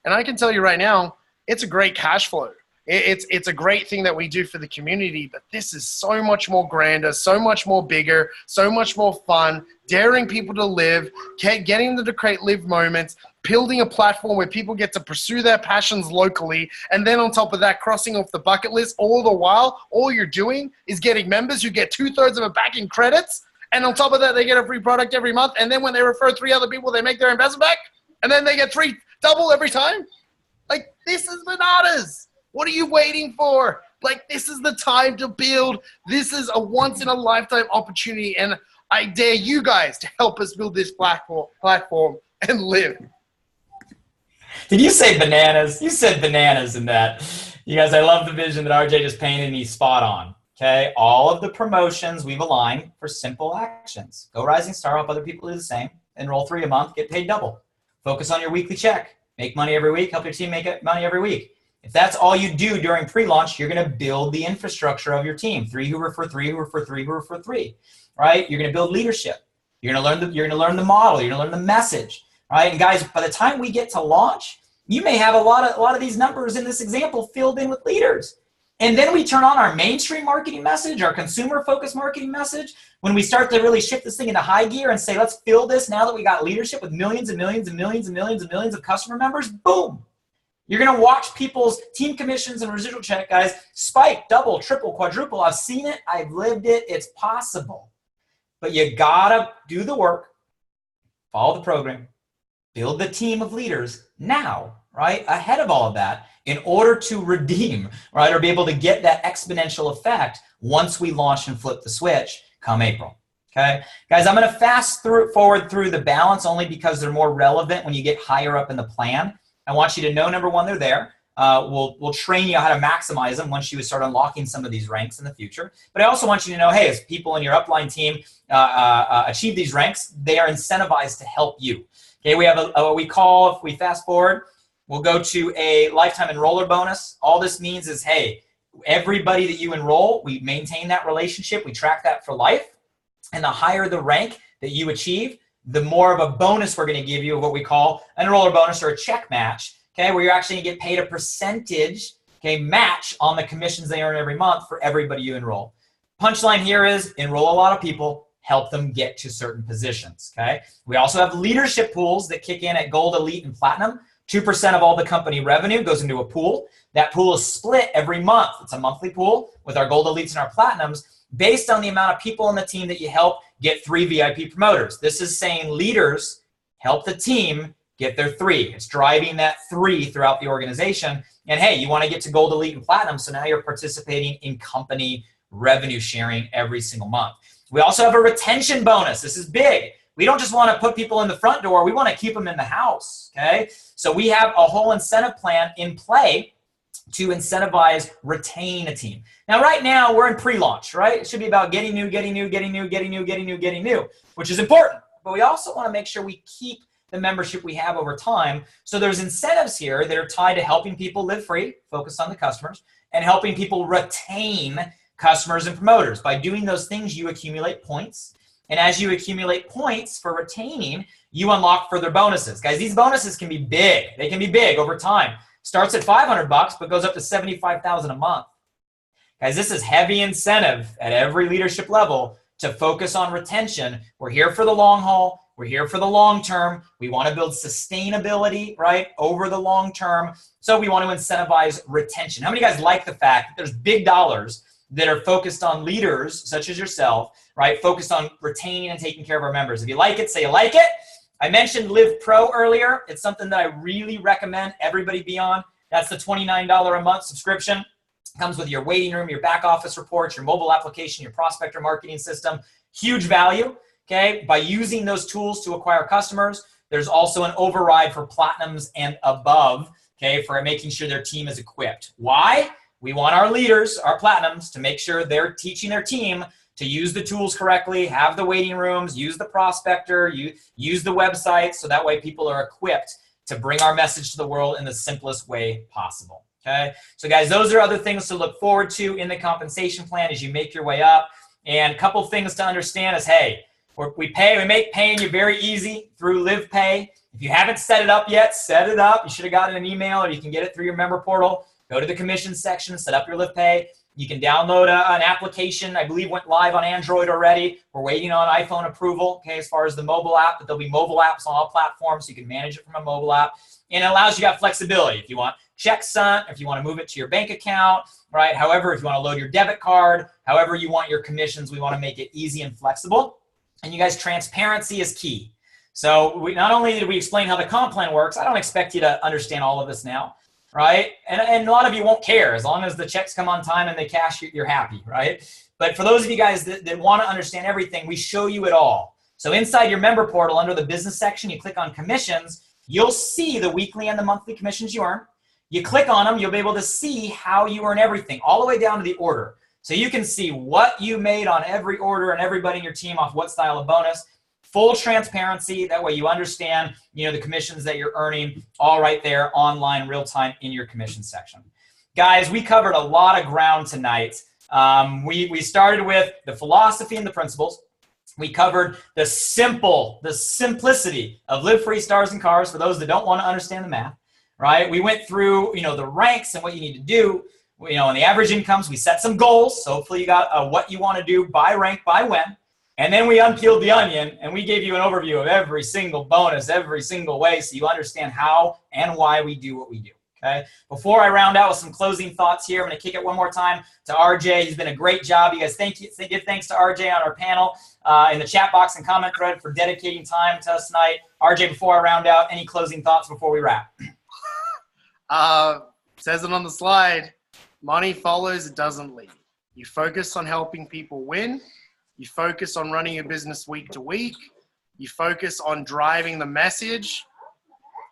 and I can tell you right now, it's a great cash flow. It's a great thing that we do for the community, but this is so much more grander, so much more bigger, so much more fun, daring people to live, getting them to create live moments, building a platform where people get to pursue their passions locally, and then on top of that, crossing off the bucket list. All the while, all you're doing is getting members who get 2/3 of it back in credits, and on top of that, they get a free product every month, and then when they refer 3 other people, they make their investment back, and then they get double every time. Like, this is bananas. What are you waiting for? Like, this is the time to build. This is a once-in-a-lifetime opportunity, and I dare you guys to help us build this platform and live. Did you say bananas? You said bananas in that. You guys, I love the vision that RJ just painted, and he's spot on. Okay, all of the promotions we've aligned for simple actions. Go Rising Star, help other people do the same. Enroll 3 a month, get paid double. Focus on your weekly check. Make money every week, help your team make money every week. If that's all you do during pre-launch, you're going to build the infrastructure of your team. 3 who refer 3, who refer 3, who refer 3, right? You're going to build leadership. You're going to learn the model. You're going to learn the message, right? And guys, by the time we get to launch, you may have a lot of these numbers in this example filled in with leaders. And then we turn on our mainstream marketing message, our consumer-focused marketing message. When we start to really shift this thing into high gear and say, let's fill this now that we got leadership with millions and millions and millions and millions and millions of customer members, boom. You're going to watch people's team commissions and residual check, guys, spike, double, triple, quadruple. I've seen it. I've lived it. It's possible. But you got to do the work, follow the program, build the team of leaders now, right, ahead of all of that in order to redeem, right, or be able to get that exponential effect once we launch and flip the switch come April. Okay, guys, I'm going to fast forward through the balance only because they're more relevant when you get higher up in the plan. I want you to know, number one, they're there. We'll train you how to maximize them once you start unlocking some of these ranks in the future. But I also want you to know, hey, as people in your upline team achieve these ranks, they are incentivized to help you. Okay, we have what we call, if we fast forward, we'll go to a lifetime enroller bonus. All this means is, hey, everybody that you enroll, we maintain that relationship. We track that for life. And the higher the rank that you achieve, the more of a bonus we're going to give you, what we call an enroller bonus or a check match, okay, where you're actually going to get paid a percentage, okay, match on the commissions they earn every month for everybody you enroll. Punchline here is enroll a lot of people, help them get to certain positions, okay? We also have leadership pools that kick in at Gold, Elite, and Platinum. 2% of all the company revenue goes into a pool. That pool is split every month. It's a monthly pool with our Gold, Elites, and our Platinums based on the amount of people on the team that you help get 3 VIP promoters. This is saying leaders help the team get their 3. It's driving that 3 throughout the organization. And hey, you want to get to Gold, Elite, and Platinum, so now you're participating in company revenue sharing every single month. We also have a retention bonus. This is big. We don't just want to put people in the front door. We want to keep them in the house, okay? So we have a whole incentive plan in play to incentivize retaining a team. Now, right now, we're in pre-launch, right? It should be about getting new, which is important. But we also want to make sure we keep the membership we have over time. So there's incentives here that are tied to helping people live free, focus on the customers, and helping people retain customers and promoters. By doing those things, you accumulate points. And as you accumulate points for retaining, you unlock further bonuses. Guys, these bonuses can be big. They can be big over time. Starts at $500, but goes up to $75,000 a month. Guys, this is heavy incentive at every leadership level to focus on retention. We're here for the long haul. We're here for the long term. We want to build sustainability, right, over the long term. So we want to incentivize retention. How many of you guys like the fact that there's big dollars that are focused on leaders such as yourself, right, focused on retaining and taking care of our members? If you like it, say you like it. I mentioned Liv Pro earlier. It's something that I really recommend everybody be on. That's the $29 a month subscription. It comes with your waiting room, your back office reports, your mobile application, your prospector marketing system. Huge value, okay? By using those tools to acquire customers, there's also an override for Platinums and above, okay, for making sure their team is equipped. Why? We want our leaders, our Platinums, to make sure they're teaching their team to use the tools correctly, have the waiting rooms, use the prospector, use the website, so that way people are equipped to bring our message to the world in the simplest way possible, okay? So guys, those are other things to look forward to in the compensation plan as you make your way up. And a couple things to understand is, hey, we make paying you very easy through Liv Pay. If you haven't set it up yet, set it up. You should have gotten an email, or you can get it through your member portal. Go to the commission section, set up your Liv Pay. You can download an application. I believe went live on Android already. We're waiting on iPhone approval, okay, as far as the mobile app, but there'll be mobile apps on all platforms, so you can manage it from a mobile app. And it allows you to have flexibility. If you want check sent, if you want to move it to your bank account, right? However, if you want to load your debit card, however you want your commissions, we want to make it easy and flexible. And you guys, transparency is key. So not only did we explain how the comp plan works, I don't expect you to understand all of this now, right? And a lot of you won't care. As long as the checks come on time and they cash, you're happy, right? But for those of you guys that want to understand everything, we show you it all. So inside your member portal, under the business section, you click on commissions, you'll see the weekly and the monthly commissions you earn. You click on them, you'll be able to see how you earn everything, all the way down to the order. So you can see what you made on every order and everybody in your team off what style of bonus. Full transparency, that way you understand, the commissions that you're earning, all right there, online, real time in your commission section. Guys, we covered a lot of ground tonight. We started with the philosophy and the principles. We covered the simplicity of Live Free Stars and Cars for those that don't want to understand the math, right? We went through, the ranks and what you need to do. And the average incomes, we set some goals. So hopefully you got what you want to do by rank, by when. And then we unpeeled the onion and we gave you an overview of every single bonus, every single way, so you understand how and why we do what we do, okay? Before I round out with some closing thoughts here, I'm going to kick it one more time to RJ. He's been a great job. You guys, give thanks to RJ on our panel in the chat box and comment thread for dedicating time to us tonight. RJ, before I round out, any closing thoughts before we wrap? Says it on the slide. Money follows, it doesn't lead. You focus on helping people win. You focus on running your business week to week. You focus on driving the message.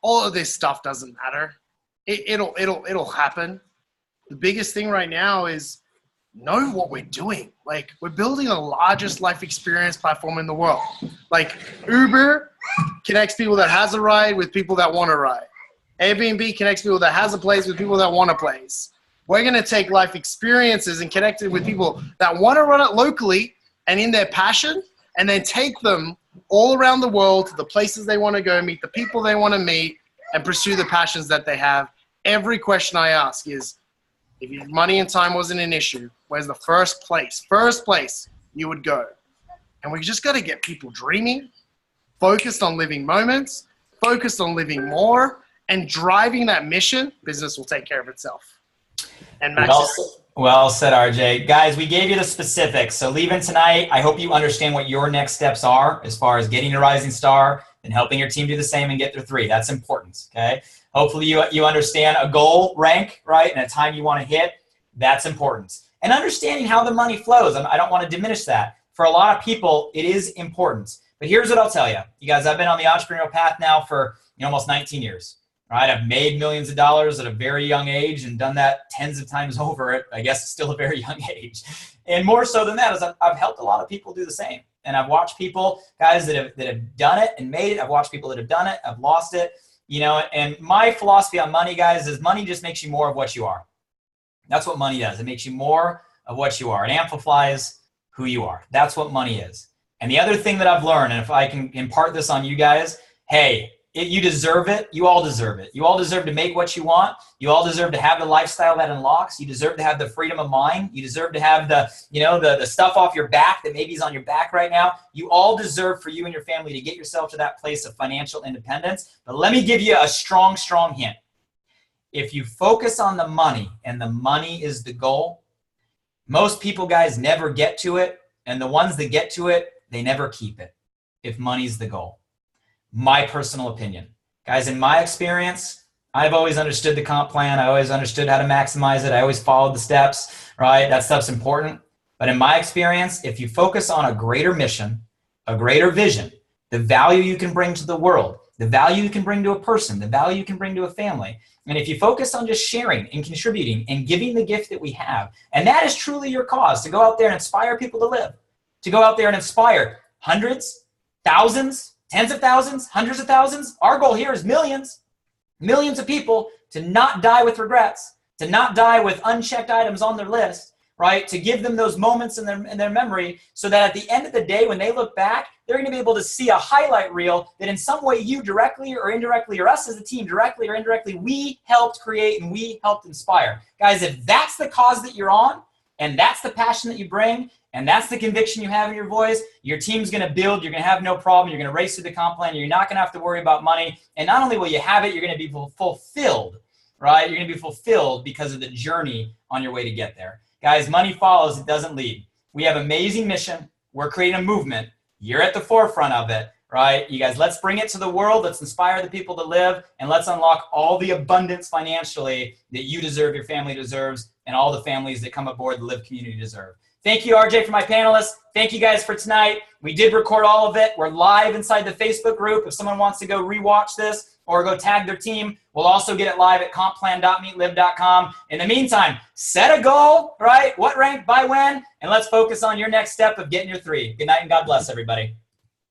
All of this stuff doesn't matter. It'll happen. The biggest thing right now is know what we're doing. Like, we're building the largest life experience platform in the world. Like, Uber connects people that has a ride with people that want a ride. Airbnb connects people that has a place with people that want a place. We're going to take life experiences and connect it with people that want to run it locally and in their passion, and then take them all around the world to the places they want to go, meet the people they want to meet, and pursue the passions that they have. Every question I ask is, if your money and time wasn't an issue, where's the first place you would go? And we just got to get people dreaming, focused on living moments, focused on living more, and driving that mission. Business will take care of itself. And Max, well said, RJ. Guys, we gave you the specifics. So leaving tonight, I hope you understand what your next steps are as far as getting a rising star and helping your team do the same and get their 3. That's important, okay? Hopefully you understand a goal rank, right, and a time you want to hit. That's important. And understanding how the money flows. I don't want to diminish that. For a lot of people, it is important. But here's what I'll tell you. You guys, I've been on the entrepreneurial path now for almost 19 years. Right? I've made millions of dollars at a very young age and done that tens of times over at, I guess, still a very young age. And more so than that is I've helped a lot of people do the same. And I've watched people, guys, that have done it and made it. I've watched people that have done it, have lost it. And my philosophy on money, guys, is money just makes you more of what you are. That's what money does. It makes you more of what you are. It amplifies who you are. That's what money is. And the other thing that I've learned, and if I can impart this on you guys, hey, you deserve it. You all deserve it. You all deserve to make what you want. You all deserve to have the lifestyle that unlocks. You deserve to have the freedom of mind. You deserve to have the stuff off your back that maybe is on your back right now. You all deserve for you and your family to get yourself to that place of financial independence. But let me give you a strong, strong hint. If you focus on the money and the money is the goal, most people, guys, never get to it. And the ones that get to it, they never keep it if money's the goal. My personal opinion. Guys, in my experience, I've always understood the comp plan. I always understood how to maximize it. I always followed the steps, right? That stuff's important. But in my experience, if you focus on a greater mission, a greater vision, the value you can bring to the world, the value you can bring to a person, the value you can bring to a family, and if you focus on just sharing and contributing and giving the gift that we have, and that is truly your cause, to go out there and inspire people to live, to go out there and inspire hundreds, thousands, tens of thousands, hundreds of thousands. Our goal here is millions of people to not die with regrets, to not die with unchecked items on their list, right? To give them those moments in their memory so that at the end of the day, when they look back, they're going to be able to see a highlight reel that in some way you directly or indirectly, or us as a team directly or indirectly, we helped create and we helped inspire. Guys, if that's the cause that you're on and that's the passion that you bring, and that's the conviction you have in your voice, your team's going to build. You're going to have no problem. You're going to race through the comp plan. You're not going to have to worry about money. And not only will you have it, you're going to be fulfilled, right? You're going to be fulfilled because of the journey on your way to get there. Guys, money follows. It doesn't lead. We have amazing mission. We're creating a movement. You're at the forefront of it, right? You guys, let's bring it to the world. Let's inspire the people to live. And let's unlock all the abundance financially that you deserve, your family deserves, and all the families that come aboard the Liv community deserve. Thank you, RJ, for my panelists. Thank you guys for tonight. We did record all of it. We're live inside the Facebook group. If someone wants to go rewatch this or go tag their team, we'll also get it live at compplan.meetliv.com. In the meantime, set a goal, right? What rank, by when? And let's focus on your next step of getting your 3. Good night and God bless, everybody.